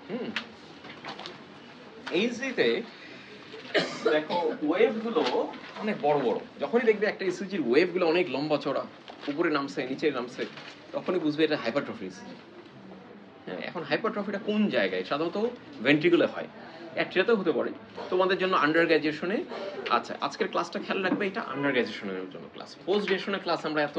[SPEAKER 1] এই ইসিজিতে দেখো ওয়েভগুলো অনেক বড় বড়। যখনই দেখবে একটা ইসিজির ওয়েভগুলো অনেক লম্বা চড়া, উপরে নামছে নিচে নামছে, তখনই বুঝবে এটা হাইপারট্রফি ইসিজি। হ্যাঁ, এখন হাইপারট্রফিটা কোন জায়গায়? সাধারণত ভেন্ট্রিকুলে হয়, অ্যাট্রিয়াতেও হতে পারে। তোমাদের জন্য আন্ডার গ্র্যাজুয়েশনে, আচ্ছা আজকের ক্লাসটা খেয়াল রাখবে, এটা আন্ডার গ্র্যাজুয়েশনের জন্য ক্লাস। পোস্ট গ্র্যাজুয়েশনের ক্লাস আমরা এত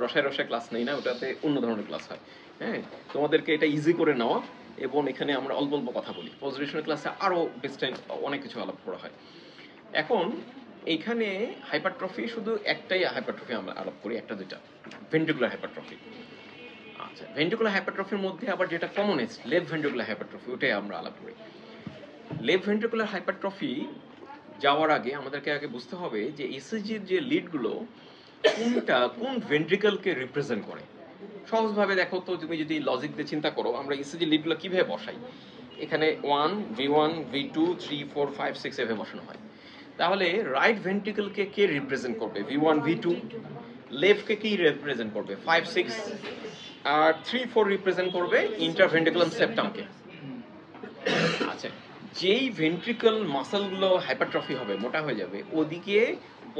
[SPEAKER 1] রসায় রসায় ক্লাস নেই না, ওটাতে অন্য ধরনের ক্লাস হয়। হ্যাঁ, তোমাদেরকে এটা ইজি করে নেওয়া, এবং এখানে আমরা অল্প অল্প কথা বলি। পোস্ট গ্র্যাজুয়েশনের ক্লাসে আরও বেস্ট টাইম অনেক কিছু আলাপ করা হয়। এখন এইখানে হাইপারট্রফি শুধু একটাই হাইপারট্রফি আমরা আলাপ করি, একটা দুইটা, ভেন্ট্রিকুলার হাইপারট্রফি। আচ্ছা, ভেন্ট্রিকুলার হাইপারট্রফির মধ্যে আবার যেটা কমনেস্ট লেফট ভেন্ট্রিকুলার হাইপারট্রফি, ওটাই আমরা আলাপ করি। লেফট ভেন্ট্রিকুলার হাইপারট্রফি যাওয়ার আগে আমাদেরকে আগে বুঝতে হবে যে ইসিজির যে লিডগুলো কোনটা কোন ভেন্ট্রিকলকে রিপ্রেজেন্ট করে। সহজভাবে দেখো তো, তুমি যদি লজিক দিয়ে চিন্তা করো, আমরা ইসিজি লিডগুলো কিভাবে বসাই? এখানে 1 V1 V2 3 4 5 6 এভাবে বসানো হয়। তাহলে রাইট ভেন্ট্রিকলকে কে রিপ্রেজেন্ট করবে? V1 V2। লেফটকে কি রিপ্রেজেন্ট করবে? 5 6। আর 3 4 রিপ্রেজেন্ট করবে ইন্টারভেন্ট্রিকুলাম সেপ্টামকে। আচ্ছা, যেই ভেন্ট্রিকল মাসলগুলো হাইপারট্রফি হবে, মোটা হয়ে যাবে, ওদিকে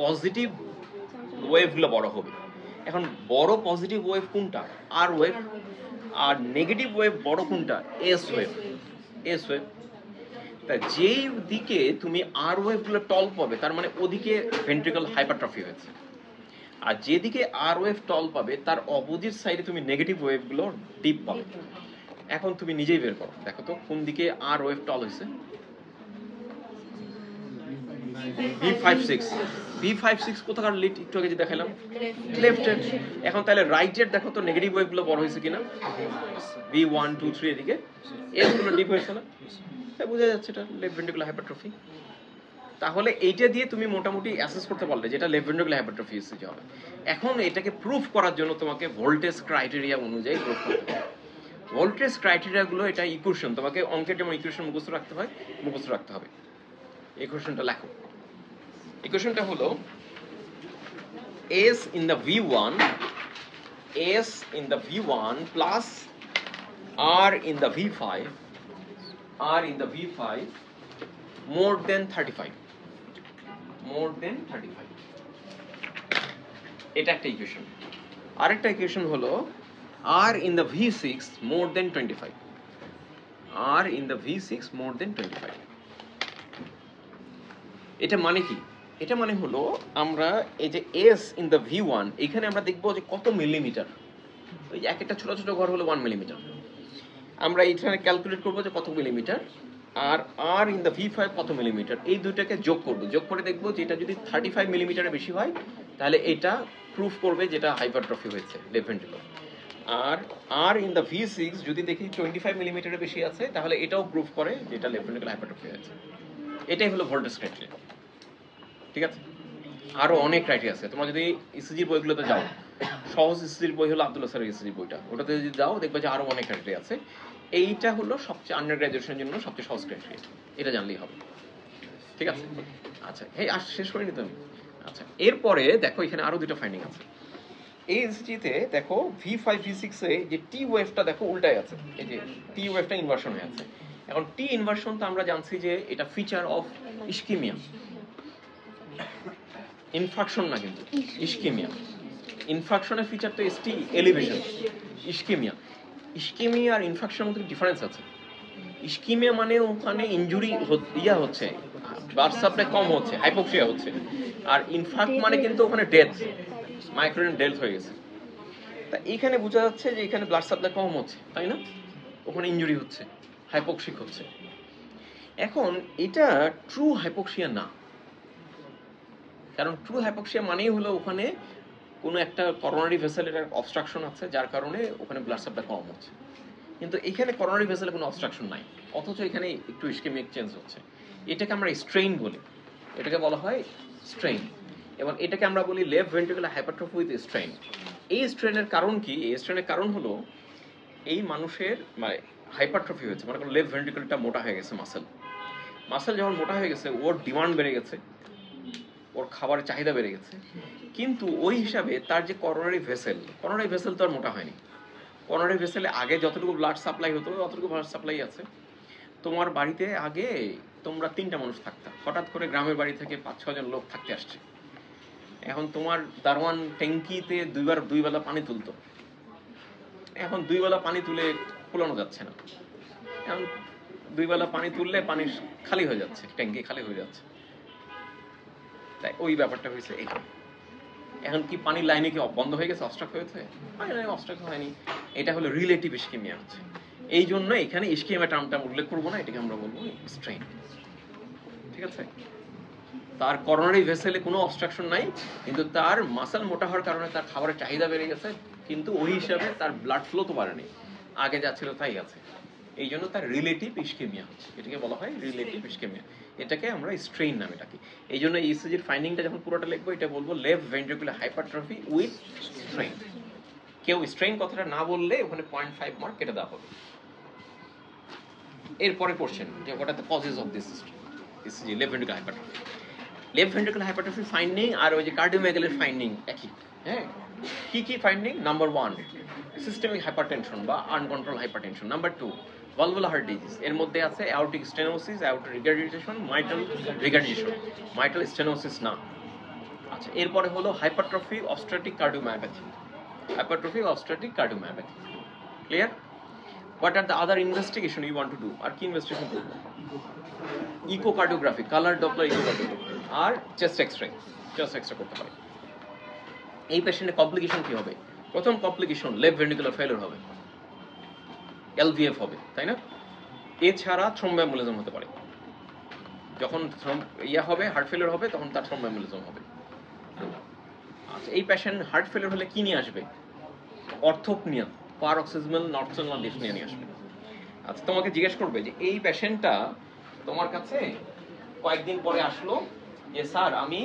[SPEAKER 1] পজিটিভ ওয়েভগুলো বড় হবে। এখন বড় পজিটিভ ওয়েভ কোনটা? আর ওয়েভ। আর নেগেটিভ ওয়েভ বড় কোনটা? S wave. S wave. তা যেই দিকে তুমি আর ওয়েভগুলো টল পাবে, তার মানে ওদিকে ভেন্ট্রিকল হাইপারট্রফি হয়েছে। আর যেদিকে আর ওয়েভ টল পাবে, তার অপোজিট সাইডে তুমি নেগেটিভ ওয়েভগুলো ডিপ পাবে। এখন তুমি নিজেই বের করো, দেখো তো কোন দিকে আর ওয়েভ টল হয়েছে। V56। V56 কোথাকার লিড? একটু আগে যে দেখালাম, লেফটের। এখন তাহলে রাইটের দেখো তো নেগেটিভ ওয়েভগুলো বড় হয়েছে কিনা। V1 2 3 এদিকে এগুলো ডিপ হয়েছে না? তাই বোঝা যাচ্ছে এটা লেফট ভেন্ট্রিকুলার হাইপারট্রফি। তাহলে এইটা দিয়ে তুমি মোটামুটি অ্যাসেস করতে পারলে যেটা লেফট ভেন্ট্রিকুলার হাইপারট্রফি ইসিজি হবে। এখন এটাকে প্রুফ করার জন্য তোমাকে ভোল্টেজ ক্রাইটেরিয়া অনুযায়ী প্রুফ করতে হবে। ভোল্টেজ ক্রাইটেরিয়াগুলো, এটা ইকুয়েশন, তোমাকে অঙ্কের যেমন ইকুয়েশন মুখস্থ রাখতে হয়, মুখস্থ রাখতে হবে। ইকুয়েশনটা লেখো। ইকুয়েশনটা হলো S in the V1, S in the V1 plus R in the V5, R in the V5 more than 35, more than 35। এটা একটা ইকুয়েশন। আরেকটা ইকুয়েশন হলো R in the V6 more than 25, R in the V6 more than 25। এটা মানে কি? এটা মানে হলো আমরা এই যে S in the V1, এখানে আমরা দেখবো যে কত মিলিমিটার। ওই যে একটা ছোট ছোট ঘর হলো 1 মিলিমিটার। আমরা এখানে ক্যালকুলেট করবো যে কত মিলিমিটার, আর R in the V5 কত মিলিমিটার। এই দুইটাকে যোগ করবো, যোগ করে দেখবো যে এটা যদি 35 মিলিমিটারের বেশি হয়, তাহলে এটা প্রুফ করবে যেটা হাইপারট্রফি হয়েছে লেফট ভেন্ট্রিকল। আর R in the V6 যদি দেখি 25 মিলিমিটারের বেশি আছে, তাহলে এটাও প্রুফ করে যে এটা লেফট ভেন্ট্রিকল হাইপারট্রফি হয়েছে। এটাই হলো ভোল্টেজ ক্রাইটেরিয়া। ঠিক আছে, আরো অনেক ক্রাইটেরিয়া আছে। তোমরা যদি ইসিজির বইগুলোতে যাও, সহজ ইসিজির বই হলো আব্দুল্লাহ স্যারের ইসিজি বইটা, ওটাতে যদি যাও দেখবে যে আরো অনেক ক্রাইটেরিয়া আছে। এইটা হলো সবচেয়ে আন্ডার গ্রাজুয়েশনের জন্য সবচেয়ে সহজ ক্রাইটেরিয়া, এটা জানলেই হবে। ঠিক আছে, আচ্ছা এই শেষ করে নিতে আমি। আচ্ছা, এরপরে দেখো এখানে আরো দুটো ফাইন্ডিং আছে। এই ইসিজিতে দেখো V5 V6 এ যে টি ওয়েভটা দেখো উল্টায় আছে, এই যে টি ওয়েভটা ইনভার্সন হয়ে আছে। এখন টি ইনভার্সন তো আমরা জানছি যে এটা ফিচার অফ ইস্কিমিয়া, ইনফ্রাকশন না, কিন্তু ইস্কিমিয়া। ইনফ্রাকশনের ফিচার তো এসটি এলিভেশন। ইস্কিমিয়া, ইস্কিমিয়া আর ইনফ্রাকশনের মধ্যে ডিফারেন্স আছে। ইস্কিমিয়া মানে ওখানে ইনজুরি ইয়া হচ্ছে, ব্লাড সাপ্লাই কম হচ্ছে, হাইপোক্সিয়া হচ্ছে। আর ইনফ্রাক্ট মানে কিন্তু ওখানে ডেথ, মাইক্রোন ডেথ হয়ে গেছে। তা এখানে বোঝা যাচ্ছে যে এখানে ব্লাড সাপ্লাই কম হচ্ছে, তাই না? ওখানে ইনজুরি হচ্ছে, হাইপোক্সিক হচ্ছে। এখন এটা ট্রু হাইপোক্সিয়া না, কারণ ট্রু হাইপোক্সিয়া মানেই হলো ওখানে কোনো একটা করোনারি ভেসেলের অবস্ট্রাকশন আছে, যার কারণে ওখানে ব্লাড সাপ্লাই কম হচ্ছে। কিন্তু এখানে করোনারি ভেসেলে কোনো অবস্ট্রাকশন নাই, অথচ এখানে একটু ইস্কেমিক চেঞ্জ হচ্ছে। এটাকে আমরা স্ট্রেইন বলি, এটাকে বলা হয় স্ট্রেইন। এবং এটাকে আমরা বলি left ventricular hypertrophy with strain. এই স্ট্রেনের কারণ কি? এই স্ট্রেনের কারণ হলো এই মানুষের মানে হাইপারট্রফি হয়েছে, মনে করো লেফট ভেন্ট্রিকলটা মোটা হয়ে গেছে, মাসেল যখন মোটা হয়ে গেছে ওর ডিমান্ড বেড়ে গেছে, ওর খাবারের চাহিদা বেড়ে গেছে, কিন্তু ওই হিসাবে তার যে করোনারি ভেসেল তো আর মোটা হয়নি। করোনারি ভেসেলে আগে যতটুকু ব্লাড সাপ্লাই হতো ততটুকু ব্লাড সাপ্লাই আছে। তোমার বাড়িতে আগে তোমরা 3টা মানুষ থাকতা, হঠাৎ করে গ্রামের বাড়ি থেকে 5-6 জন লোক থাকতে আসছে। এখন তোমার দারোয়ান ট্যাঙ্কিতে 2 বেলা পানি তুলতো, এখন 2 বেলা পানি তুলে কুলানো যাচ্ছে না। এখন 2 বেলা পানি তুললে পানি খালি হয়ে যাচ্ছে, ট্যাঙ্কি খালি হয়ে যাচ্ছে। তাই ওই ব্যাপারটা হয়েছে এখানে। এখন কি পানির লাইনে কি বন্ধ হয়ে গেছে, অবস্ট্রাক্ট হয়েছে? অবস্ট্রাক্ট হয়নি। এটা হলো রিলেটিভ ইসকেমিয়া হচ্ছে। এই জন্য এখানে ইসকেমিয়া টার্মটা উল্লেখ করবো না, এটাকে আমরা বলবো স্ট্রেন। ঠিক আছে? তার করোনারি ভেসেলে কোনো অবস্ট্রাকশন নাই, কিন্তু তার মাসল মোটা হওয়ার কারণে তার খাবারের চাহিদা বেড়ে গেছে, কিন্তু ওই হিসাবে তার ব্লাড ফ্লো তো বাড়েনি, আগে যা ছিল তাই আছে। এই জন্য তার রিলেটিভ ইসকেমিয়া হচ্ছে, এটাকে বলা হয় রিলেটিভ ইসকেমিয়া। এটাকে আমরা স্ট্রেইন নামে ডাকি। এই জন্য ইসিজির ফাইন্ডিংটা যখন পুরোটা লিখবো এটা বলবো left ventricular hypertrophy with strain. কেউ স্ট্রেইন কথাটা না বললে ওখানে 0.5 মার্ক কেটে দেওয়া হবে। এরপরে কোশ্চেন যে what are the causes of this ECG left ventricular hypertrophy. Left ventricular hypertrophy finding আর ওই যে কার্ডিওমেগালির ফাইন্ডিং একই। হ্যাঁ, কি ফাইন্ডিং? নাম্বার 1 সিস্টেমিক হাইপারটেনশন বা uncontrolled hypertension. Number 2 valvular heart disease, এর মধ্যে আছে aortic stenosis, aortic regurgitation, mitral regurgitation, mitral stenosis না। আচ্ছা, এরপরে হলো hypertrophy obstructive cardiomyopathy, clear? What are the other investigation you want to do? আর কি ইনভেস্টিগেশন করবো? ইকোকার্ডিওগ্রাফি, কালার ডপলার ইকোকার্ডিওগ্রাফি, আর চেস্ট এক্সরে করতে পারে। এই পেশেন্টের কমপ্লিকেশন কি হবে? প্রথম কমপ্লিকেশন লেফট ভেন্ট্রিকুলার ফেলিওর হবে, এলভিএফ হবে, তাই না? এছাড়া থ্রম্বোএম্বোলিজম হতে পারে। যখন হবে হার্ট ফেলিওর হবে তখন তার থ্রম্বোএম্বোলিজম হবে। আচ্ছা, এই পেশেন্ট হার্ট ফেলিওর হলে কি নিয়ে আসবে? অর্থোপনিয়া, পারঅক্সিজমাল নর্থসোনাল ডিসনিয়া নিয়ে আসবে। আচ্ছা, তোমাকে জিজ্ঞেস করবে যে এই পেশেন্টটা তোমার কাছে কয়েকদিন পরে আসলো যে স্যার আমি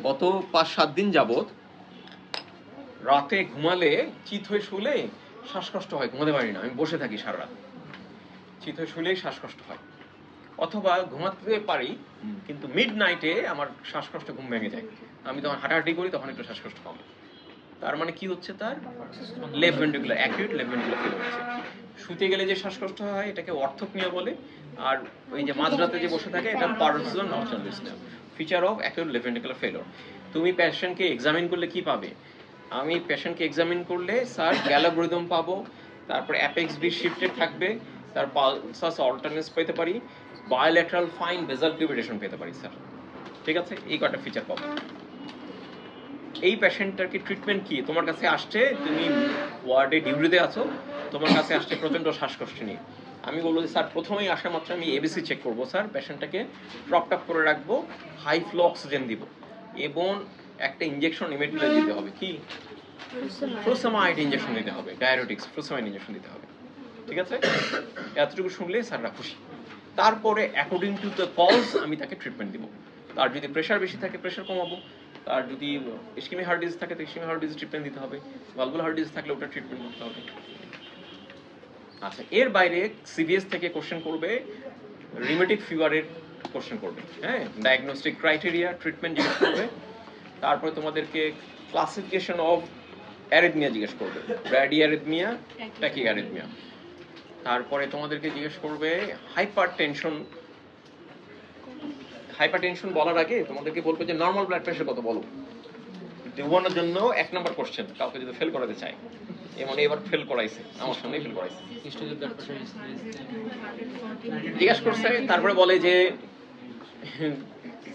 [SPEAKER 1] গত 5-7 দিন যাবত রাতে ঘুমালে চিত হয়ে শুলে শ্বাসকষ্ট হয়, ঘুমাতে পারি না, আমি বসে থাকি সারা রাত, চিত হয়ে শুলেই শ্বাসকষ্ট হয়, অথবা ঘুমাতে পারি কিন্তু মিড নাইটে আমার শ্বাসকষ্ট ঘুম ভেঙে যায়, আমি তখন হাঁটাহাঁটি করি তখন একটু শ্বাসকষ্ট কমে। তার মানে কি হচ্ছে? তার left ventricular acute left ventricular failure হচ্ছে। শুতে গেলে যে শ্বাসকষ্ট হয় এটাকে অর্থোপনিয়া বলে, আর ওই যে মাঝরাতে যে বসে থাকে এটা paroxysmal nocturnal dyspnoea, feature of acute left ventricular failure. তুমি পেশেন্টকে এক্সামিন করলে কি পাবে? আমি পেশেন্টকে এক্সামিন করলে স্যার গ্যালাব রিদম পাবো, তারপর অ্যাপেক্স বি শিফটেড থাকবে, তার পালসাস অল্টারনেন্স পেতে পারি, বায়োল্যাটারাল ফাইন বেজাল ক্রিভিটেশন পেতে পারি স্যার। ঠিক আছে, এই কয়টা ফিচার পাবো। এই পেশেন্টটার কি ট্রিটমেন্ট কি? তোমার কাছে আসছে, তুমি ওয়ার্ডে ডিউটিতে আছো, তোমার কাছে আসছে প্রচণ্ড শ্বাসকষ্ট নিয়ে, আমি বলবো যে স্যার প্রথমেই আসা মাত্র আমি এবিসি চেক করবো স্যার, পেশেন্টটাকে প্রপড আপ করে রাখবো, হাই ফ্লো অক্সিজেন দিব, এবং একটা ইঞ্জেকশন ইমিডিয়েটলি দিতে হবে, কি ফ্রুসামাইড ইঞ্জেকশন দিতে হবে, ডায়াবেটিক্স ফ্রুসামাইড ইঞ্জেকশন দিতে হবে। ঠিক আছে, এতটুকু শুনলে স্যাররা খুশি। তারপরে অ্যাকর্ডিং টু দ্য কজ আমি তাকে ট্রিটমেন্ট দিব। তার যদি প্রেশার বেশি থাকে প্রেশার কমাবো, আর যদি ইসকেমিক হার্ট ডিজিজ থাকে তো ইসকেমিক হার্ট ডিজিজ ট্রিটমেন্ট দিতে হবে, ভালভুলার হার্ট ডিজিজ থাকলে ওটা ট্রিটমেন্ট করতে হবে। আচ্ছা, এর বাইরে সিভিএস থেকে কোশ্চেন করবে, রিমেটিক ফিভারের কোশ্চেন করবে, হ্যাঁ, ডায়াগনস্টিক ক্রাইটেরিয়া, ট্রিটমেন্ট জিজ্ঞেস করবে, তারপরে তোমাদেরকে ক্লাসিফিকেশন অফ অ্যারিথমিয়া জিজ্ঞেস করবে, ব্র্যাডি অ্যারিথমিয়া, ট্যাকি অ্যারিথমিয়া, তারপরে তোমাদেরকে জিজ্ঞেস করবে হাইপারটেনশন বলার আগে তোমাদেরকে বলবে যে নর্মাল ব্লাড প্রেশার কত বলো। দেওয়ানোর জন্য 1 নম্বর কোশ্চেন, কাউকে যদি ফেল করাতে চায়, এমন এবার ফেল করাইছে, আমার সামনেই ফেল করাইছে, জিজ্ঞাসা করছে, তারপরে বলে যে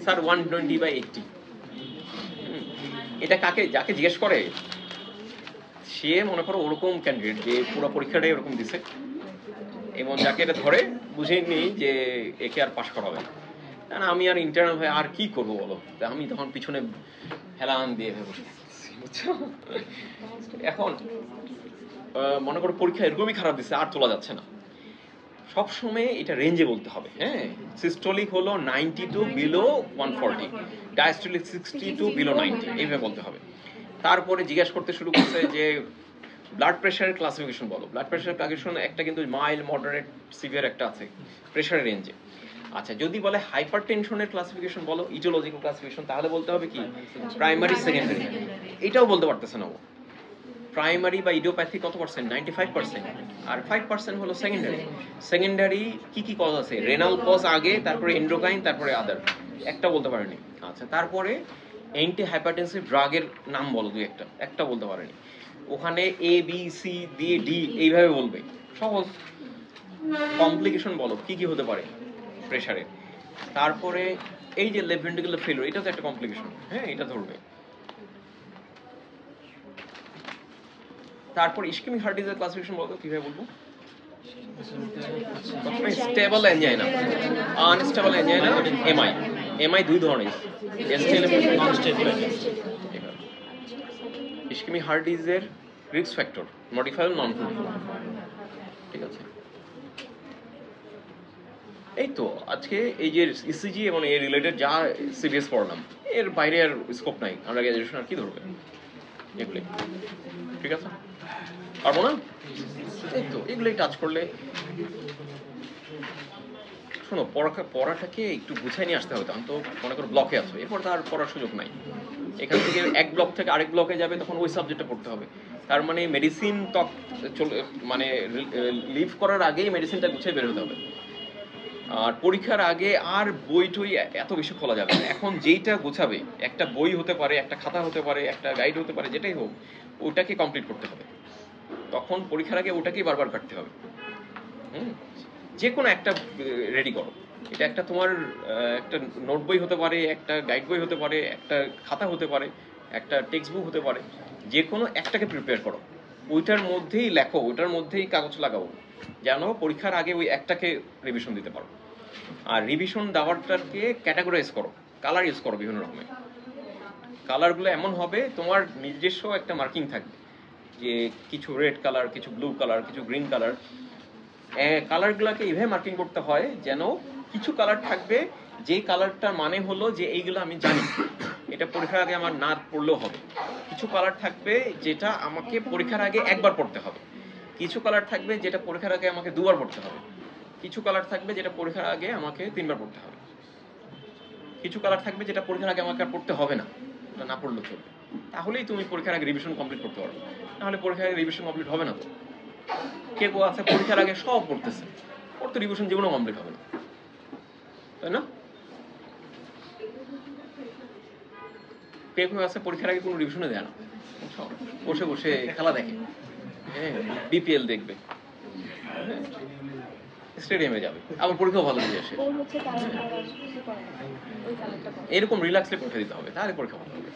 [SPEAKER 1] স্যার 120/80। এটা যাকে জিজ্ঞেস করে সে মনে করো ওরকম ক্যান্ডিডেট যে পুরো পরীক্ষাটাই ওরকম দিছে, এবং যাকে এটা ধরে বুঝে নিই যে একে আর পাশ করা হবে না, আমি আর ইন্টারনাল হয়ে আর কি করবো বলো, আমি তখন পিছনে হেলান দিয়ে বসে বুঝছো। এখন মনে করো পরীক্ষা এরকমই খারাপ দিচ্ছে, আর তোলা যাচ্ছে না, সবসময় এটা রেঞ্জে বলতে হবে। হ্যাঁ, সিস্টোলিক হলো 90 to below 140, diastolic 60 to below 90, এইভাবে বলতে হবে। তারপরে জিজ্ঞাসা করতে শুরু করছে যে ব্লাড প্রেশারের ক্লাসিফিকেশন বলো। ব্লাড প্রেশারের ক্লাসিফিকেশন একটা কিন্তু মাইল্ড, মডারেট, সিভিয়ার একটা আছে প্রেশারের রেঞ্জে। আচ্ছা, যদি বলে হাইপার টেনশনের ক্লাসিফিকেশন বলো, ইটিওলজিক্যাল ক্লাসিফিকেশন, তাহলে বলতে হবে কি প্রাইমারি, সেকেন্ডারি। এটাও বলতে পারতেছে না ও। প্রাইমারি বা ইডিওপ্যাথি কত পার্সেন্ট? 95%। আর 5% হলো সেকেন্ডারি। সেকেন্ডারি কি কি কজ আছে? রেনাল কজ আগে, তারপরে এন্ডোক্রাইন, তারপরে আদার। একটা বলতে পারেনি। আচ্ছা, তারপরে অ্যান্টি হাইপারটেনসিভ ড্রাগের নাম বলো দুই একটা, একটা বলতে পারেনি। ওখানে এ বি সি দিয়ে ডি এইভাবে বলবে, সহজ। কমপ্লিকেশন বলো কি কি হতে পারে প্রেশারে। তারপরে এই যে লেফট ভেন্ট্রিকুলার ফেলিওর, এটা তো একটা কমপ্লিকেশন। হ্যাঁ, এটা ধরবে। তারপর ইসকেমিক হার্ট ডিজিজের ক্লাসিফিকেশন বলতো কিভাবে বলবো? প্রথমে stable angina, unstable angina, MI. MI দুই ধরনের, স্টেবল এবং নন স্টেবল। ইসকেমিক হার্ট ডিজিজের risk factor modifier, non modifier. ঠিক আছে, এই তো আজকে এই যে ইসিজি এবং এর রিলেটেড যা সিরিয়াস পড়লাম, এর বাইরে আর স্কোপ নাই। আমরা গ্র্যাজুয়েশন আর কি ধরবে এগুলি। ঠিক আছে, পারবো না। এই তো এগুলোই টাচ করলে। শোনো, পড়াটাকে একটু গুছাই নিয়ে আসতে হবে। তখন তো মনে করো ব্লকে আছো, এরপর তো আর পড়ার সুযোগ নাই। এখান থেকে এক ব্লক থেকে আরেক ব্লকে যাবে, তখন ওই সাবজেক্টটা পড়তে হবে। তার মানে মেডিসিন চলে, মানে লিভ করার আগেই মেডিসিনটা গুছিয়ে বের হতে হবে। আর পরীক্ষার আগে আর বই টই এত বেশি খোলা যাবে না। এখন যেইটা গোছাবে, একটা বই হতে পারে, একটা খাতা হতে পারে, একটা গাইড হতে পারে, যেটাই হোক, ওটাকে কমপ্লিট করতে হবে। তখন পরীক্ষার আগে ওটাকেই বারবার কাটতে হবে। যে কোনো একটা রেডি করো। এটা একটা তোমার একটা নোট বই হতে পারে, একটা গাইড বই হতে পারে, একটা খাতা হতে পারে, একটা টেক্সট বুক হতে পারে। যে কোনো একটাকে প্রিপেয়ার করো, ওইটার মধ্যেই লেখো, ওইটার মধ্যেই কাগজ লাগাও, যেন পরীক্ষার আগে ওই একটাকে রিভিশন দিতে পারো। আর রিভিশন দেওয়ারটাকে ক্যাটাগরাইজ করো, কালার ইউজ করো বিভিন্ন রকমের। কালারগুলো এমন হবে তোমার নিজস্ব একটা মার্কিং থাকবে, যে কিছু রেড কালার, কিছু ব্লু কালার, কিছু গ্রিন কালার। কালারগুলোকে এইভাবে মার্কিং করতে হয় যেন কিছু কালার থাকবে যে কালারটার মানে হলো যে এইগুলো আমি জানি, এটা পরীক্ষার আগে আমার না পড়লেও হবে। কিছু কালার থাকবে যেটা আমাকে পরীক্ষার আগে একবার পড়তে হবে। কিছু কালার থাকবে যেটা পরীক্ষার আগে আমাকে দুবার পড়তে হবে। কিছু কালার থাকবে যেটা পরীক্ষার আগে আমাকে 3 বার পড়তে হবে। কিছু কালার থাকবে যেটা পরীক্ষার আগে আমাকে আর পড়তে হবে না, এটা না পড়লেও চলবে। তাহলেই তুমি পরীক্ষার আগে রিভিশন কমপ্লিট করতে পারবে। নাহলে পরীক্ষার আগে রিভিশন কমপ্লিট হবে না। তো কেউ আছে পরীক্ষার আগে সব পড়তেছে, ওর তো রিভিশন জীবনেও কমপ্লিট হবে না, তাই না? কেউ আছে পরীক্ষার আগে কোনো রিভিশনে দেয় না, বসে বসে খেলা দেখে, হ্যাঁ, বিপিএল দেখবে, স্টেডিয়ামে যাবে, আবার পরীক্ষাও ভালো দিয়ে আসে। এরকম রিল্যাক্সলি পরীক্ষা দিতে হবে, তাহলে পরীক্ষা ভালো হবে।